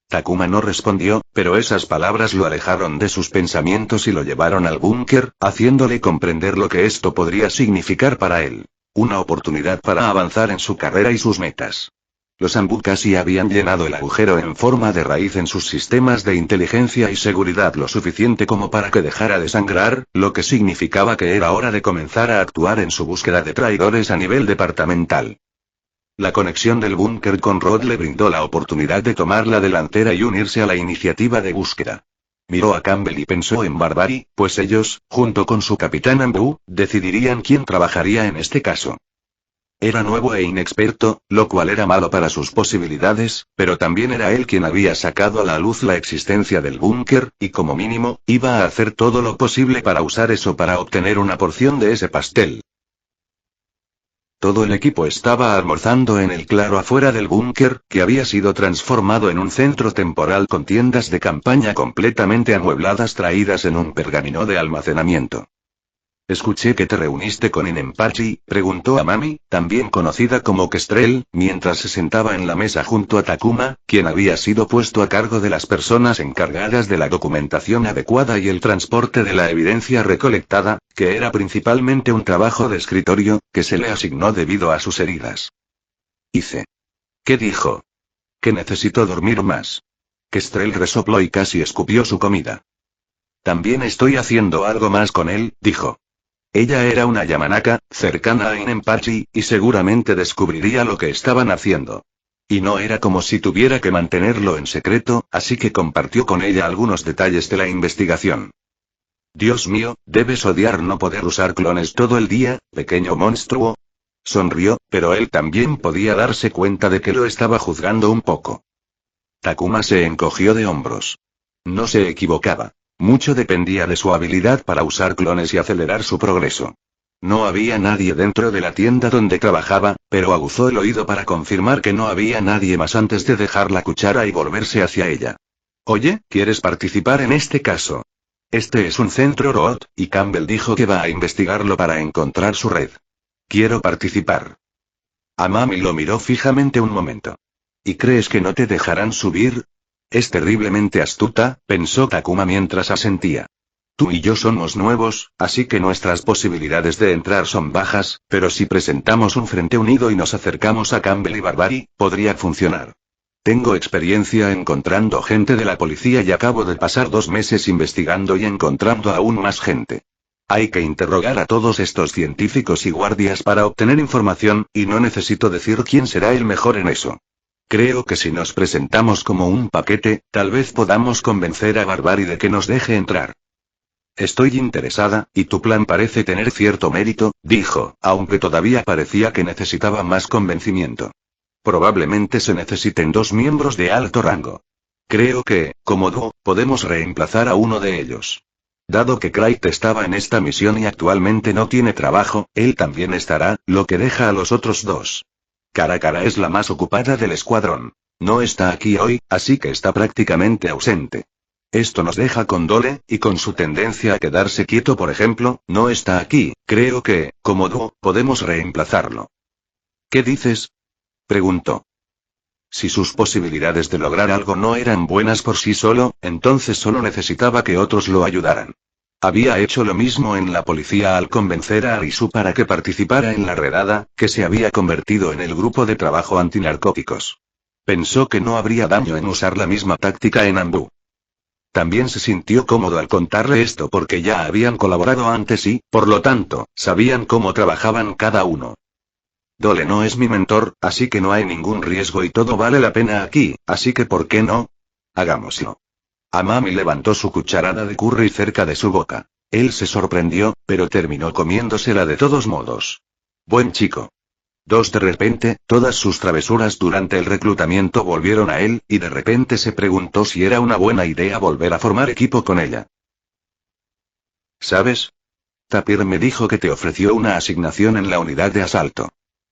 Takuma no respondió, pero esas palabras lo alejaron de sus pensamientos y lo llevaron al búnker, haciéndole comprender lo que esto podría significar para él. Una oportunidad para avanzar en su carrera y sus metas. Los Anbu casi habían llenado el agujero en forma de raíz en sus sistemas de inteligencia y seguridad lo suficiente como para que dejara de sangrar, lo que significaba que era hora de comenzar a actuar en su búsqueda de traidores a nivel departamental. La conexión del búnker con Rod le brindó la oportunidad de tomar la delantera y unirse a la iniciativa de búsqueda. Miró a Campbell y pensó en Barbary, pues ellos, junto con su capitán Ambu, decidirían quién trabajaría en este caso. Era nuevo e inexperto, lo cual era malo para sus posibilidades, pero también era él quien había sacado a la luz la existencia del búnker, y como mínimo, iba a hacer todo lo posible para usar eso para obtener una porción de ese pastel. Todo el equipo estaba almorzando en el claro afuera del búnker, que había sido transformado en un centro temporal con tiendas de campaña completamente amuebladas traídas en un pergamino de almacenamiento. Escuché que te reuniste con Inempachi, preguntó a Mami, también conocida como Kestrel, mientras se sentaba en la mesa junto a Takuma, quien había sido puesto a cargo de las personas encargadas de la documentación adecuada y el transporte de la evidencia recolectada, que era principalmente un trabajo de escritorio, que se le asignó debido a sus heridas. Hice. ¿Qué dijo? Que necesito dormir más. Kestrel resopló y casi escupió su comida. También estoy haciendo algo más con él, dijo. Ella era una Yamanaka, cercana a Inempachi, y seguramente descubriría lo que estaban haciendo. Y no era como si tuviera que mantenerlo en secreto, así que compartió con ella algunos detalles de la investigación. Dios mío, debes odiar no poder usar clones todo el día, pequeño monstruo. Sonrió, pero él también podía darse cuenta de que lo estaba juzgando un poco. Takuma se encogió de hombros. No se equivocaba. Mucho dependía de su habilidad para usar clones y acelerar su progreso. No había nadie dentro de la tienda donde trabajaba, pero aguzó el oído para confirmar que no había nadie más antes de dejar la cuchara y volverse hacia ella. Oye, ¿quieres participar en este caso? Este es un centro Root, y Campbell dijo que va a investigarlo para encontrar su red. Quiero participar. Amami lo miró fijamente un momento. ¿Y crees que no te dejarán subir? Es terriblemente astuta, pensó Takuma mientras asentía. Tú y yo somos nuevos, así que nuestras posibilidades de entrar son bajas, pero si presentamos un frente unido y nos acercamos a Campbell y Barbary, podría funcionar. Tengo experiencia encontrando gente de la policía y acabo de pasar 2 meses investigando y encontrando aún más gente. Hay que interrogar a todos estos científicos y guardias para obtener información, y no necesito decir quién será el mejor en eso. Creo que si nos presentamos como un paquete, tal vez podamos convencer a Barbary de que nos deje entrar. Estoy interesada, y tu plan parece tener cierto mérito, dijo, aunque todavía parecía que necesitaba más convencimiento. Probablemente se necesiten 2 miembros de alto rango. Creo que, como dúo, podemos reemplazar a uno de ellos. Dado que Craig estaba en esta misión y actualmente no tiene trabajo, él también estará, lo que deja a los otros 2. Cara es la más ocupada del escuadrón. No está aquí hoy, así que está prácticamente ausente. Esto nos deja con Dole, y con su tendencia a quedarse quieto por ejemplo, no está aquí. Creo que, como dúo, podemos reemplazarlo. ¿Qué dices? Preguntó. Si sus posibilidades de lograr algo no eran buenas por sí solo, entonces solo necesitaba que otros lo ayudaran. Había hecho lo mismo en la policía al convencer a Arisu para que participara en la redada, que se había convertido en el grupo de trabajo antinarcóticos. Pensó que no habría daño en usar la misma táctica en Ambu. También se sintió cómodo al contarle esto porque ya habían colaborado antes y, por lo tanto, sabían cómo trabajaban cada uno. Dole no es mi mentor, así que no hay ningún riesgo y todo vale la pena aquí, así que ¿por qué no? Hagámoslo. Amami levantó su cucharada de curry cerca de su boca. Él se sorprendió, pero terminó comiéndosela de todos modos. Buen chico. De repente, todas sus travesuras durante el reclutamiento volvieron a él, y de repente se preguntó si era una buena idea volver a formar equipo con ella. ¿Sabes? Tapir me dijo que te ofreció una asignación en la unidad de asalto.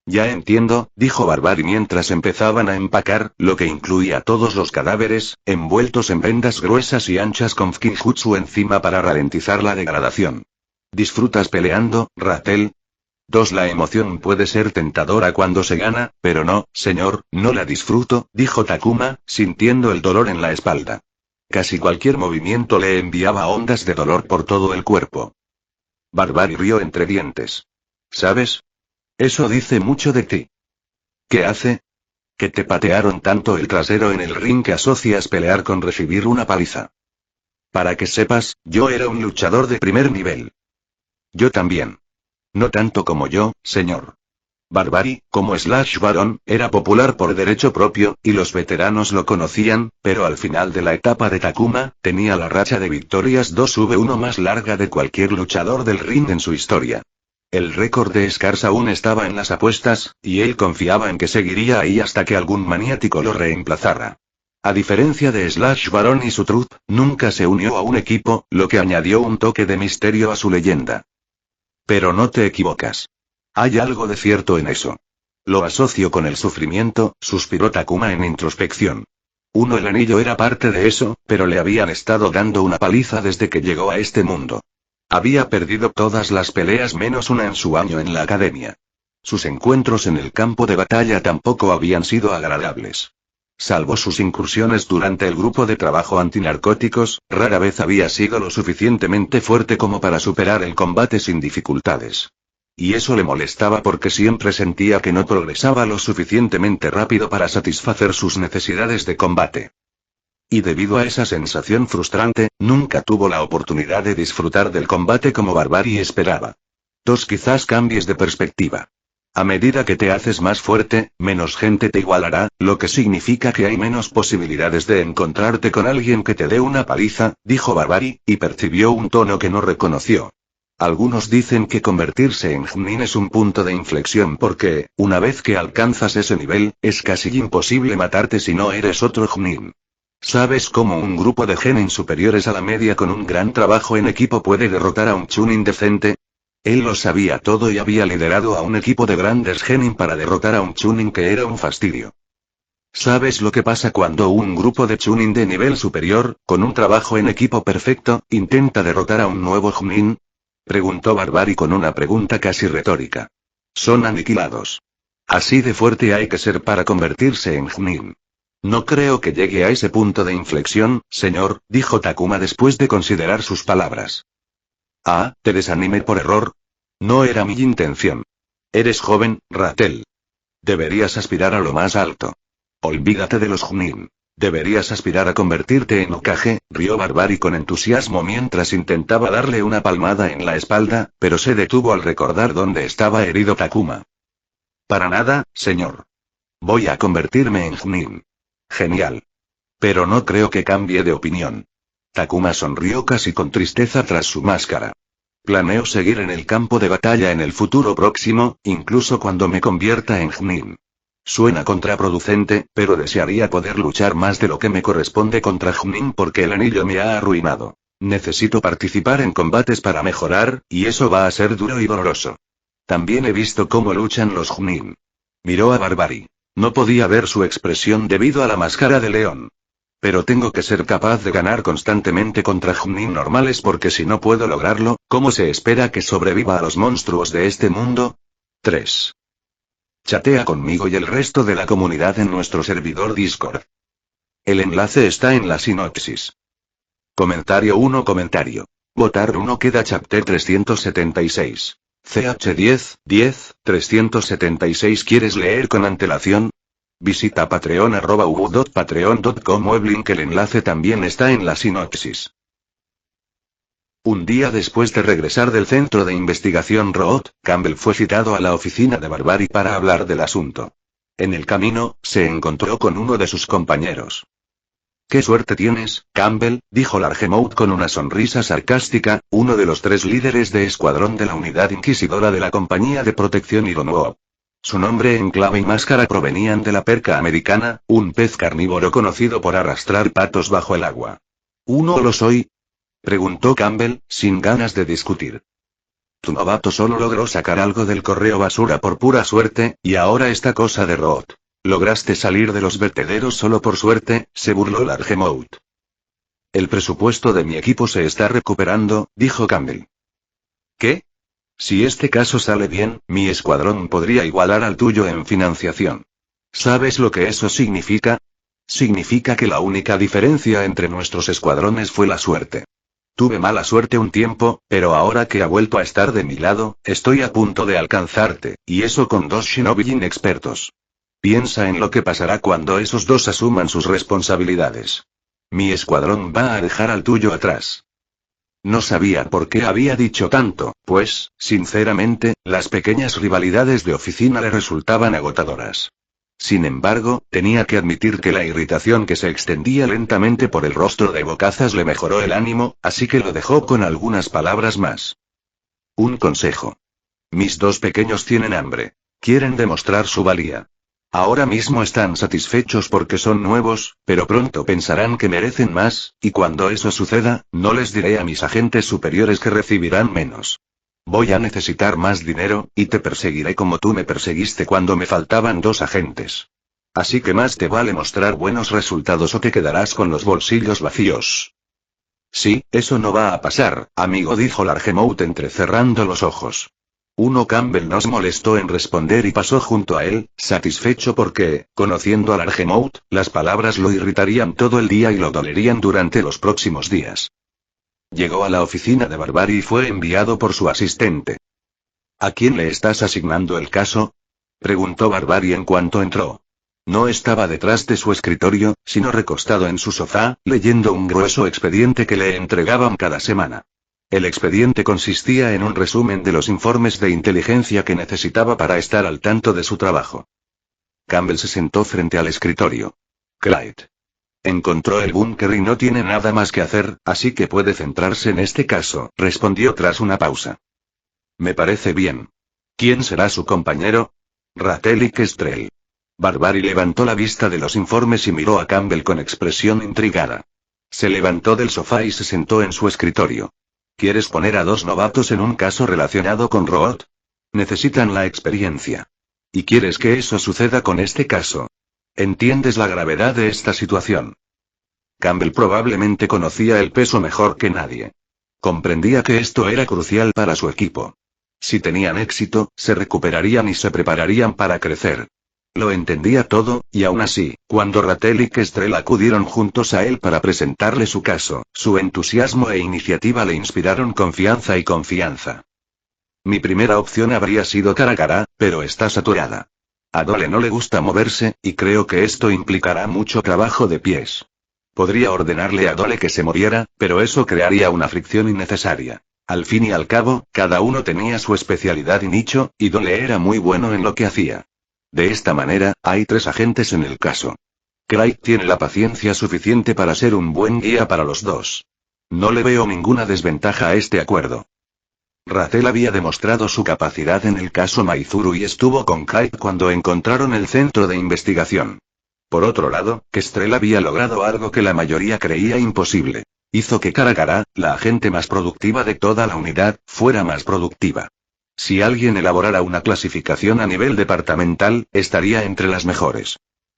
Ya entiendo, dijo Barbary mientras empezaban a empacar, lo que incluía todos los cadáveres, envueltos en vendas gruesas y anchas con Fukinjutsu encima para ralentizar la degradación. ¿Disfrutas peleando, Ratel? La emoción puede ser tentadora cuando se gana, pero no, señor, no la disfruto, dijo Takuma, sintiendo el dolor en la espalda. Casi cualquier movimiento le enviaba ondas de dolor por todo el cuerpo. Barbary rió entre dientes. ¿Sabes? Eso dice mucho de ti. ¿Qué hace? Que te patearon tanto el trasero en el ring que asocias pelear con recibir una paliza. Para que sepas, yo era un luchador de primer nivel. Yo también. No tanto como yo, señor. Barbary, como Slash Baron, era popular por derecho propio, y los veteranos lo conocían, pero al final de la etapa de Takuma, tenía la racha de victorias 2v1 más larga de cualquier luchador del ring en su historia. El récord de Scars aún estaba en las apuestas, y él confiaba en que seguiría ahí hasta que algún maniático lo reemplazara. A diferencia de Slash Baron y su troupe, nunca se unió a un equipo, lo que añadió un toque de misterio a su leyenda. Pero no te equivocas. Hay algo de cierto en eso. Lo asocio con el sufrimiento, suspiró Takuma en introspección. El anillo era parte de eso, pero le habían estado dando una paliza desde que llegó a este mundo. Había perdido todas las peleas menos una en su año en la academia. Sus encuentros en el campo de batalla tampoco habían sido agradables. Salvo sus incursiones durante el grupo de trabajo antinarcóticos, rara vez había sido lo suficientemente fuerte como para superar el combate sin dificultades. Y eso le molestaba porque siempre sentía que no progresaba lo suficientemente rápido para satisfacer sus necesidades de combate. Y debido a esa sensación frustrante, nunca tuvo la oportunidad de disfrutar del combate como Barbary esperaba. Quizás cambies de perspectiva. A medida que te haces más fuerte, menos gente te igualará, lo que significa que hay menos posibilidades de encontrarte con alguien que te dé una paliza, dijo Barbary, y percibió un tono que no reconoció. Algunos dicen que convertirse en Chunin es un punto de inflexión porque, una vez que alcanzas ese nivel, es casi imposible matarte si no eres otro Chunin. ¿Sabes cómo un grupo de genin superiores a la media con un gran trabajo en equipo puede derrotar a un Chunin decente? Él lo sabía todo y había liderado a un equipo de grandes genin para derrotar a un Chunin que era un fastidio. ¿Sabes lo que pasa cuando un grupo de Chunin de nivel superior, con un trabajo en equipo perfecto, intenta derrotar a un nuevo Chunin? Preguntó Barbary con una pregunta casi retórica. Son aniquilados. Así de fuerte hay que ser para convertirse en Chunin. No creo que llegue a ese punto de inflexión, señor, dijo Takuma después de considerar sus palabras. Ah, ¿te desanimé por error? No era mi intención. Eres joven, Ratel. Deberías aspirar a lo más alto. Olvídate de los Chunin. Deberías aspirar a convertirte en Hokage, rió Barbary con entusiasmo mientras intentaba darle una palmada en la espalda, pero se detuvo al recordar dónde estaba herido Takuma. Para nada, señor. Voy a convertirme en Chunin. Genial. Pero no creo que cambie de opinión. Takuma sonrió casi con tristeza tras su máscara. Planeo seguir en el campo de batalla en el futuro próximo, incluso cuando me convierta en Chunin. Suena contraproducente, pero desearía poder luchar más de lo que me corresponde contra Chunin porque el anillo me ha arruinado. Necesito participar en combates para mejorar, y eso va a ser duro y doloroso. También he visto cómo luchan los Chunin. Miró a Barbary. No podía ver su expresión debido a la máscara de león. Pero tengo que ser capaz de ganar constantemente contra Chunin normales porque si no puedo lograrlo, ¿cómo se espera que sobreviva a los monstruos de este mundo? 3. Chatea conmigo y el resto de la comunidad en nuestro servidor Discord. El enlace está en la sinopsis. Comentario 1. Votar 1 queda chapter 376. CH10, 376. ¿Quieres leer con antelación? Visita patreon@patreon.com o el link. El enlace también está en la sinopsis. Un día después de regresar del centro de investigación Root, Campbell fue citado a la oficina de Barbary para hablar del asunto. En el camino, se encontró con uno de sus compañeros. «¡Qué suerte tienes, Campbell!», dijo Largemouth con una sonrisa sarcástica, uno de los 3 líderes de escuadrón de la unidad inquisidora de la compañía de protección Ironwood. Su nombre en clave y máscara provenían de la perca americana, un pez carnívoro conocido por arrastrar patos bajo el agua. «¿Uno lo soy?», preguntó Campbell, sin ganas de discutir. «Tu novato solo logró sacar algo del correo basura por pura suerte, y ahora esta cosa de Root. ¿Lograste salir de los vertederos solo por suerte?», se burló Largemouth. «El presupuesto de mi equipo se está recuperando», dijo Campbell. «¿Qué? Si este caso sale bien, mi escuadrón podría igualar al tuyo en financiación. ¿Sabes lo que eso significa? Significa que la única diferencia entre nuestros escuadrones fue la suerte. Tuve mala suerte un tiempo, pero ahora que ha vuelto a estar de mi lado, estoy a punto de alcanzarte, y eso con 2 shinobi inexpertos. Piensa en lo que pasará cuando esos 2 asuman sus responsabilidades. Mi escuadrón va a dejar al tuyo atrás». No sabía por qué había dicho tanto, pues, sinceramente, las pequeñas rivalidades de oficina le resultaban agotadoras. Sin embargo, tenía que admitir que la irritación que se extendía lentamente por el rostro de Bocazas le mejoró el ánimo, así que lo dejó con algunas palabras más. Un consejo. Mis dos pequeños tienen hambre. Quieren demostrar su valía. Ahora mismo están satisfechos porque son nuevos, pero pronto pensarán que merecen más, y cuando eso suceda, no les diré a mis agentes superiores que recibirán menos. Voy a necesitar más dinero, y te perseguiré como tú me perseguiste cuando me faltaban 2 agentes. Así que más te vale mostrar buenos resultados o te quedarás con los bolsillos vacíos. Sí, eso no va a pasar, amigo, dijo Largemouth entrecerrando los ojos. Campbell no se molestó en responder y pasó junto a él, satisfecho porque, conociendo a Largemouth, las palabras lo irritarían todo el día y lo dolerían durante los próximos días. Llegó a la oficina de Barbary y fue enviado por su asistente. ¿A quién le estás asignando el caso?, preguntó Barbary en cuanto entró. No estaba detrás de su escritorio, sino recostado en su sofá, leyendo un grueso expediente que le entregaban cada semana. El expediente consistía en un resumen de los informes de inteligencia que necesitaba para estar al tanto de su trabajo. Campbell se sentó frente al escritorio. Clyde encontró el búnker y no tiene nada más que hacer, así que puede centrarse en este caso, respondió tras una pausa. Me parece bien. ¿Quién será su compañero? Rateli Kestrel. Barbary levantó la vista de los informes y miró a Campbell con expresión intrigada. Se levantó del sofá y se sentó en su escritorio. ¿Quieres poner a 2 novatos en un caso relacionado con Root? Necesitan la experiencia. ¿Y quieres que eso suceda con este caso? ¿Entiendes la gravedad de esta situación? Campbell probablemente conocía el peso mejor que nadie. Comprendía que esto era crucial para su equipo. Si tenían éxito, se recuperarían y se prepararían para crecer. Lo entendía todo, y aún así, cuando Rattel y Kestrel acudieron juntos a él para presentarle su caso, su entusiasmo e iniciativa le inspiraron confianza y confianza. Mi primera opción habría sido Caracara, pero está saturada. A Dole no le gusta moverse, y creo que esto implicará mucho trabajo de pies. Podría ordenarle a Dole que se moviera, pero eso crearía una fricción innecesaria. Al fin y al cabo, cada uno tenía su especialidad y nicho, y Dole era muy bueno en lo que hacía. De esta manera, hay 3 agentes en el caso. Clyde tiene la paciencia suficiente para ser un buen guía para los 2. No le veo ninguna desventaja a este acuerdo. Rattel había demostrado su capacidad en el caso Maizuru y estuvo con Clyde cuando encontraron el centro de investigación. Por otro lado, Kestrel había logrado algo que la mayoría creía imposible. Hizo que Caracara, la agente más productiva de toda la unidad, fuera más productiva. Si alguien elaborara una clasificación a nivel departamental, estaría entre las mejores.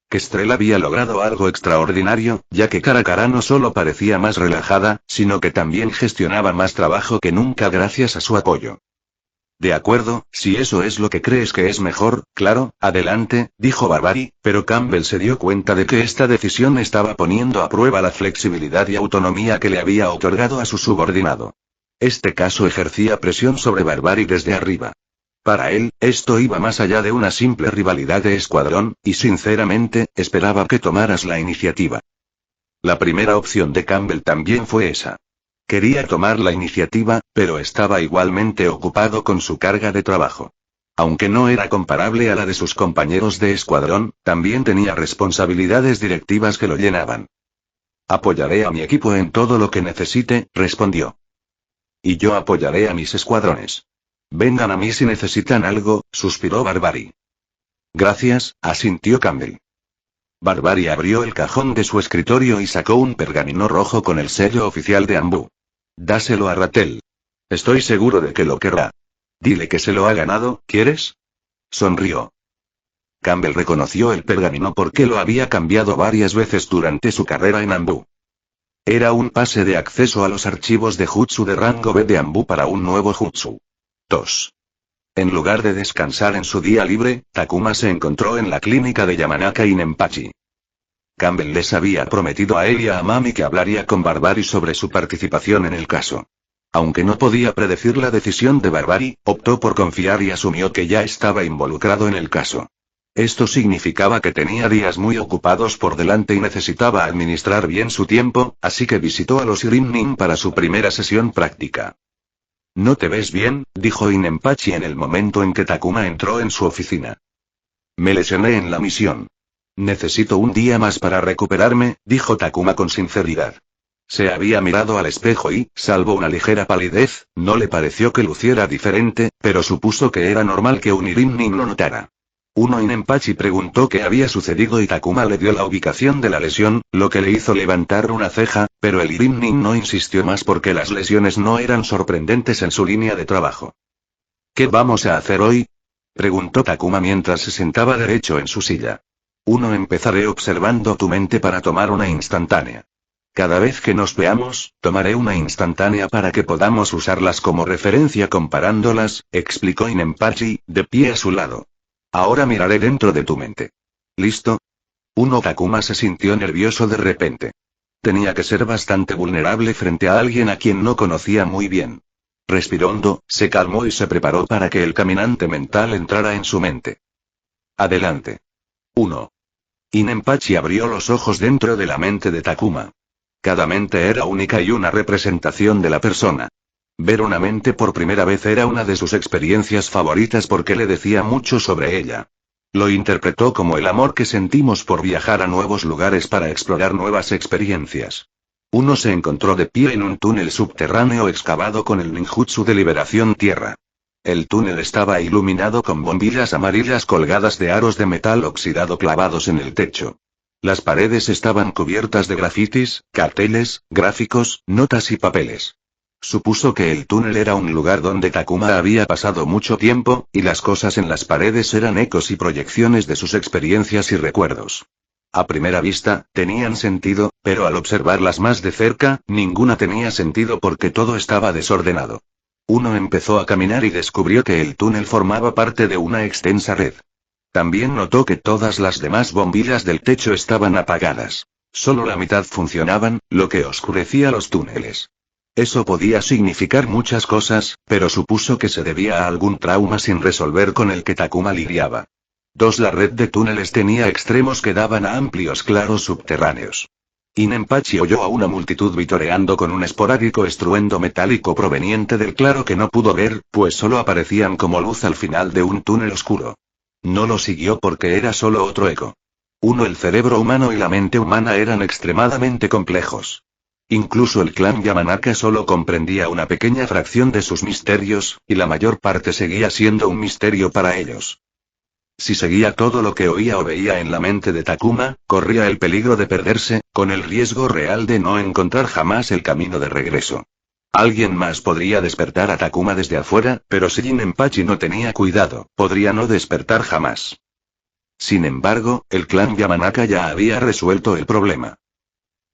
Kestrel había logrado algo extraordinario, ya que Caracara no solo parecía más relajada, sino que también gestionaba más trabajo que nunca gracias a su apoyo. De acuerdo, si eso es lo que crees que es mejor, claro, adelante, dijo Barbary, pero Campbell se dio cuenta de que esta decisión estaba poniendo a prueba la flexibilidad y autonomía que le había otorgado a su subordinado. Este caso ejercía presión sobre Barbary desde arriba. Para él, esto iba más allá de una simple rivalidad de escuadrón, y sinceramente, esperaba que tomaras la iniciativa. La primera opción de Campbell también fue esa. Quería tomar la iniciativa, pero estaba igualmente ocupado con su carga de trabajo. Aunque no era comparable a la de sus compañeros de escuadrón, también tenía responsabilidades directivas que lo llenaban. Apoyaré a mi equipo en todo lo que necesite, respondió. Y yo apoyaré a mis escuadrones. Vengan a mí si necesitan algo, suspiró Barbary. Gracias, asintió Campbell. Barbary abrió el cajón de su escritorio y sacó un pergamino rojo con el sello oficial de Ambu. Dáselo a Rattel. Estoy seguro de que lo querrá. Dile que se lo ha ganado, ¿quieres? Sonrió. Campbell reconoció el pergamino porque lo había cambiado varias veces durante su carrera en Ambu. Era un pase de acceso a los archivos de Jutsu de rango B de Ambu para un nuevo Jutsu. 2. En lugar de descansar en su día libre, Takuma se encontró en la clínica de Yamanaka y Nenpachi. Campbell les había prometido a él y a Amami que hablaría con Barbary sobre su participación en el caso. Aunque no podía predecir la decisión de Barbary, optó por confiar y asumió que ya estaba involucrado en el caso. Esto significaba que tenía días muy ocupados por delante y necesitaba administrar bien su tiempo, así que visitó a los Grimnin para su primera sesión práctica. «No te ves bien», dijo Inenpachi en el momento en que Takuma entró en su oficina. «Me lesioné en la misión. Necesito un día más para recuperarme», dijo Takuma con sinceridad. Se había mirado al espejo y, salvo una ligera palidez, no le pareció que luciera diferente, pero supuso que era normal que un Grimnin lo notara. Inenpachi preguntó qué había sucedido y Takuma le dio la ubicación de la lesión, lo que le hizo levantar una ceja, pero el Grimnin no insistió más porque las lesiones no eran sorprendentes en su línea de trabajo. «¿Qué vamos a hacer hoy?», preguntó Takuma mientras se sentaba derecho en su silla. Empezaré observando tu mente para tomar una instantánea. Cada vez que nos veamos, tomaré una instantánea para que podamos usarlas como referencia comparándolas», explicó Inenpachi, de pie a su lado. «Ahora miraré dentro de tu mente. ¿Listo?». Takuma se sintió nervioso de repente. Tenía que ser bastante vulnerable frente a alguien a quien no conocía muy bien. Respiró hondo, se calmó y se preparó para que el caminante mental entrara en su mente. «Adelante». 1. Inenpachi abrió los ojos dentro de la mente de Takuma. Cada mente era única y una representación de la persona. Ver una mente por primera vez era una de sus experiencias favoritas porque le decía mucho sobre ella. Lo interpretó como el amor que sentimos por viajar a nuevos lugares para explorar nuevas experiencias. Se encontró de pie en un túnel subterráneo excavado con el ninjutsu de liberación tierra. El túnel estaba iluminado con bombillas amarillas colgadas de aros de metal oxidado clavados en el techo. Las paredes estaban cubiertas de grafitis, carteles, gráficos, notas y papeles. Supuso que el túnel era un lugar donde Takuma había pasado mucho tiempo, y las cosas en las paredes eran ecos y proyecciones de sus experiencias y recuerdos. A primera vista, tenían sentido, pero al observarlas más de cerca, ninguna tenía sentido porque todo estaba desordenado. Empezó a caminar y descubrió que el túnel formaba parte de una extensa red. También notó que todas las demás bombillas del techo estaban apagadas. Solo la mitad funcionaban, lo que oscurecía los túneles. Eso podía significar muchas cosas, pero supuso que se debía a algún trauma sin resolver con el que Takuma lidiaba. 2. La red de túneles tenía extremos que daban a amplios claros subterráneos. Inenpachi oyó a una multitud vitoreando con un esporádico estruendo metálico proveniente del claro que no pudo ver, pues solo aparecían como luz al final de un túnel oscuro. No lo siguió porque era solo otro eco. El cerebro humano y la mente humana eran extremadamente complejos. Incluso el clan Yamanaka solo comprendía una pequeña fracción de sus misterios, y la mayor parte seguía siendo un misterio para ellos. Si seguía todo lo que oía o veía en la mente de Takuma, corría el peligro de perderse, con el riesgo real de no encontrar jamás el camino de regreso. Alguien más podría despertar a Takuma desde afuera, pero si Inenpachi no tenía cuidado, podría no despertar jamás. Sin embargo, el clan Yamanaka ya había resuelto el problema.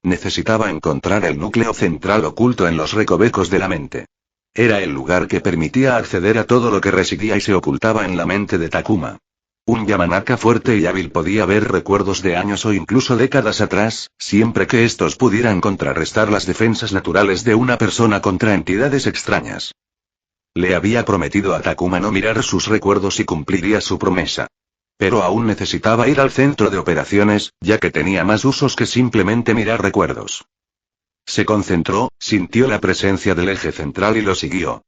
Necesitaba encontrar el núcleo central oculto en los recovecos de la mente. Era el lugar que permitía acceder a todo lo que residía y se ocultaba en la mente de Takuma. Un Yamanaka fuerte y hábil podía ver recuerdos de años o incluso décadas atrás, siempre que estos pudieran contrarrestar las defensas naturales de una persona contra entidades extrañas. Le había prometido a Takuma no mirar sus recuerdos y cumpliría su promesa. Pero aún necesitaba ir al centro de operaciones, ya que tenía más usos que simplemente mirar recuerdos. Se concentró, sintió la presencia del eje central y lo siguió.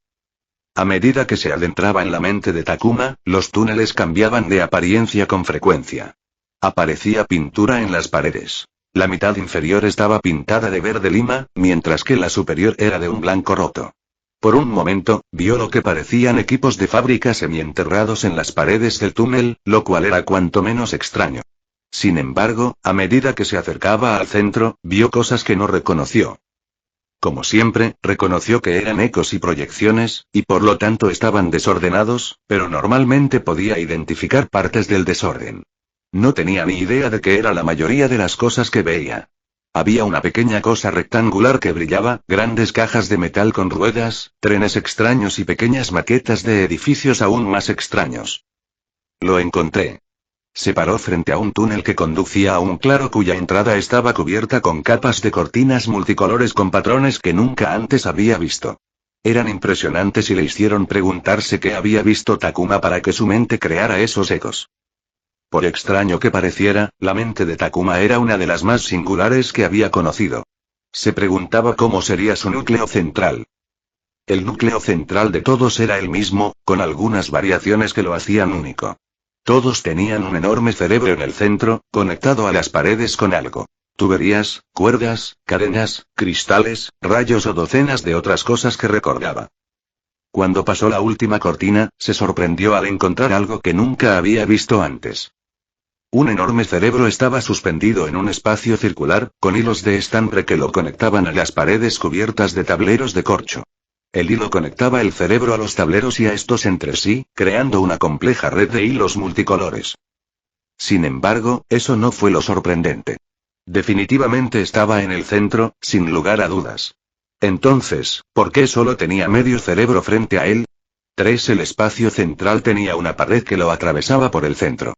A medida que se adentraba en la mente de Takuma, los túneles cambiaban de apariencia con frecuencia. Aparecía pintura en las paredes. La mitad inferior estaba pintada de verde lima, mientras que la superior era de un blanco roto. Por un momento, vio lo que parecían equipos de fábrica semienterrados en las paredes del túnel, lo cual era cuanto menos extraño. Sin embargo, a medida que se acercaba al centro, vio cosas que no reconoció. Como siempre, reconoció que eran ecos y proyecciones, y por lo tanto estaban desordenados, pero normalmente podía identificar partes del desorden. No tenía ni idea de qué era la mayoría de las cosas que veía. Había una pequeña cosa rectangular que brillaba, grandes cajas de metal con ruedas, trenes extraños y pequeñas maquetas de edificios aún más extraños. Lo encontré. Se paró frente a un túnel que conducía a un claro cuya entrada estaba cubierta con capas de cortinas multicolores con patrones que nunca antes había visto. Eran impresionantes y le hicieron preguntarse qué había visto Takuma para que su mente creara esos ecos. Por extraño que pareciera, la mente de Takuma era una de las más singulares que había conocido. Se preguntaba cómo sería su núcleo central. El núcleo central de todos era el mismo, con algunas variaciones que lo hacían único. Todos tenían un enorme cerebro en el centro, conectado a las paredes con algo. Tuberías, cuerdas, cadenas, cristales, rayos o docenas de otras cosas que recordaba. Cuando pasó la última cortina, se sorprendió al encontrar algo que nunca había visto antes. Un enorme cerebro estaba suspendido en un espacio circular, con hilos de estambre que lo conectaban a las paredes cubiertas de tableros de corcho. El hilo conectaba el cerebro a los tableros y a estos entre sí, creando una compleja red de hilos multicolores. Sin embargo, eso no fue lo sorprendente. Definitivamente estaba en el centro, sin lugar a dudas. Entonces, ¿por qué solo tenía medio cerebro frente a él? 3. El espacio central tenía una pared que lo atravesaba por el centro.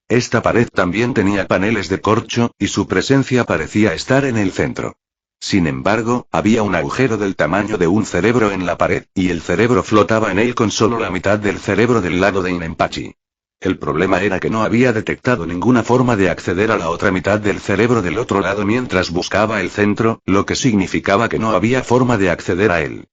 Esta pared también tenía paneles de corcho, y su presencia parecía estar en el centro. Sin embargo, había un agujero del tamaño de un cerebro en la pared, y el cerebro flotaba en él con solo la mitad del cerebro del lado de Inenpachi. El problema era que no había detectado ninguna forma de acceder a la otra mitad del cerebro del otro lado mientras buscaba el centro, lo que significaba que no había forma de acceder a él.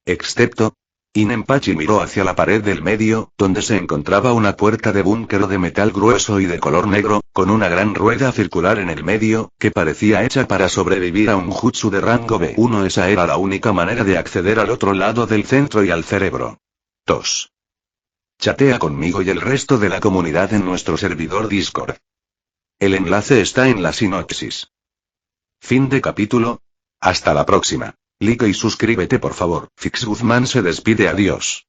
Excepto... Inenpachi miró hacia la pared del medio, donde se encontraba una puerta de búnker de metal grueso y de color negro, con una gran rueda circular en el medio, que parecía hecha para sobrevivir a un jutsu de rango B1. Esa era la única manera de acceder al otro lado del centro y al cerebro. 2. Chatea conmigo y el resto de la comunidad en nuestro servidor Discord. El enlace está en la sinopsis. Fin de capítulo. Hasta la próxima. Like y suscríbete por favor. Fix Guzmán se despide, adiós.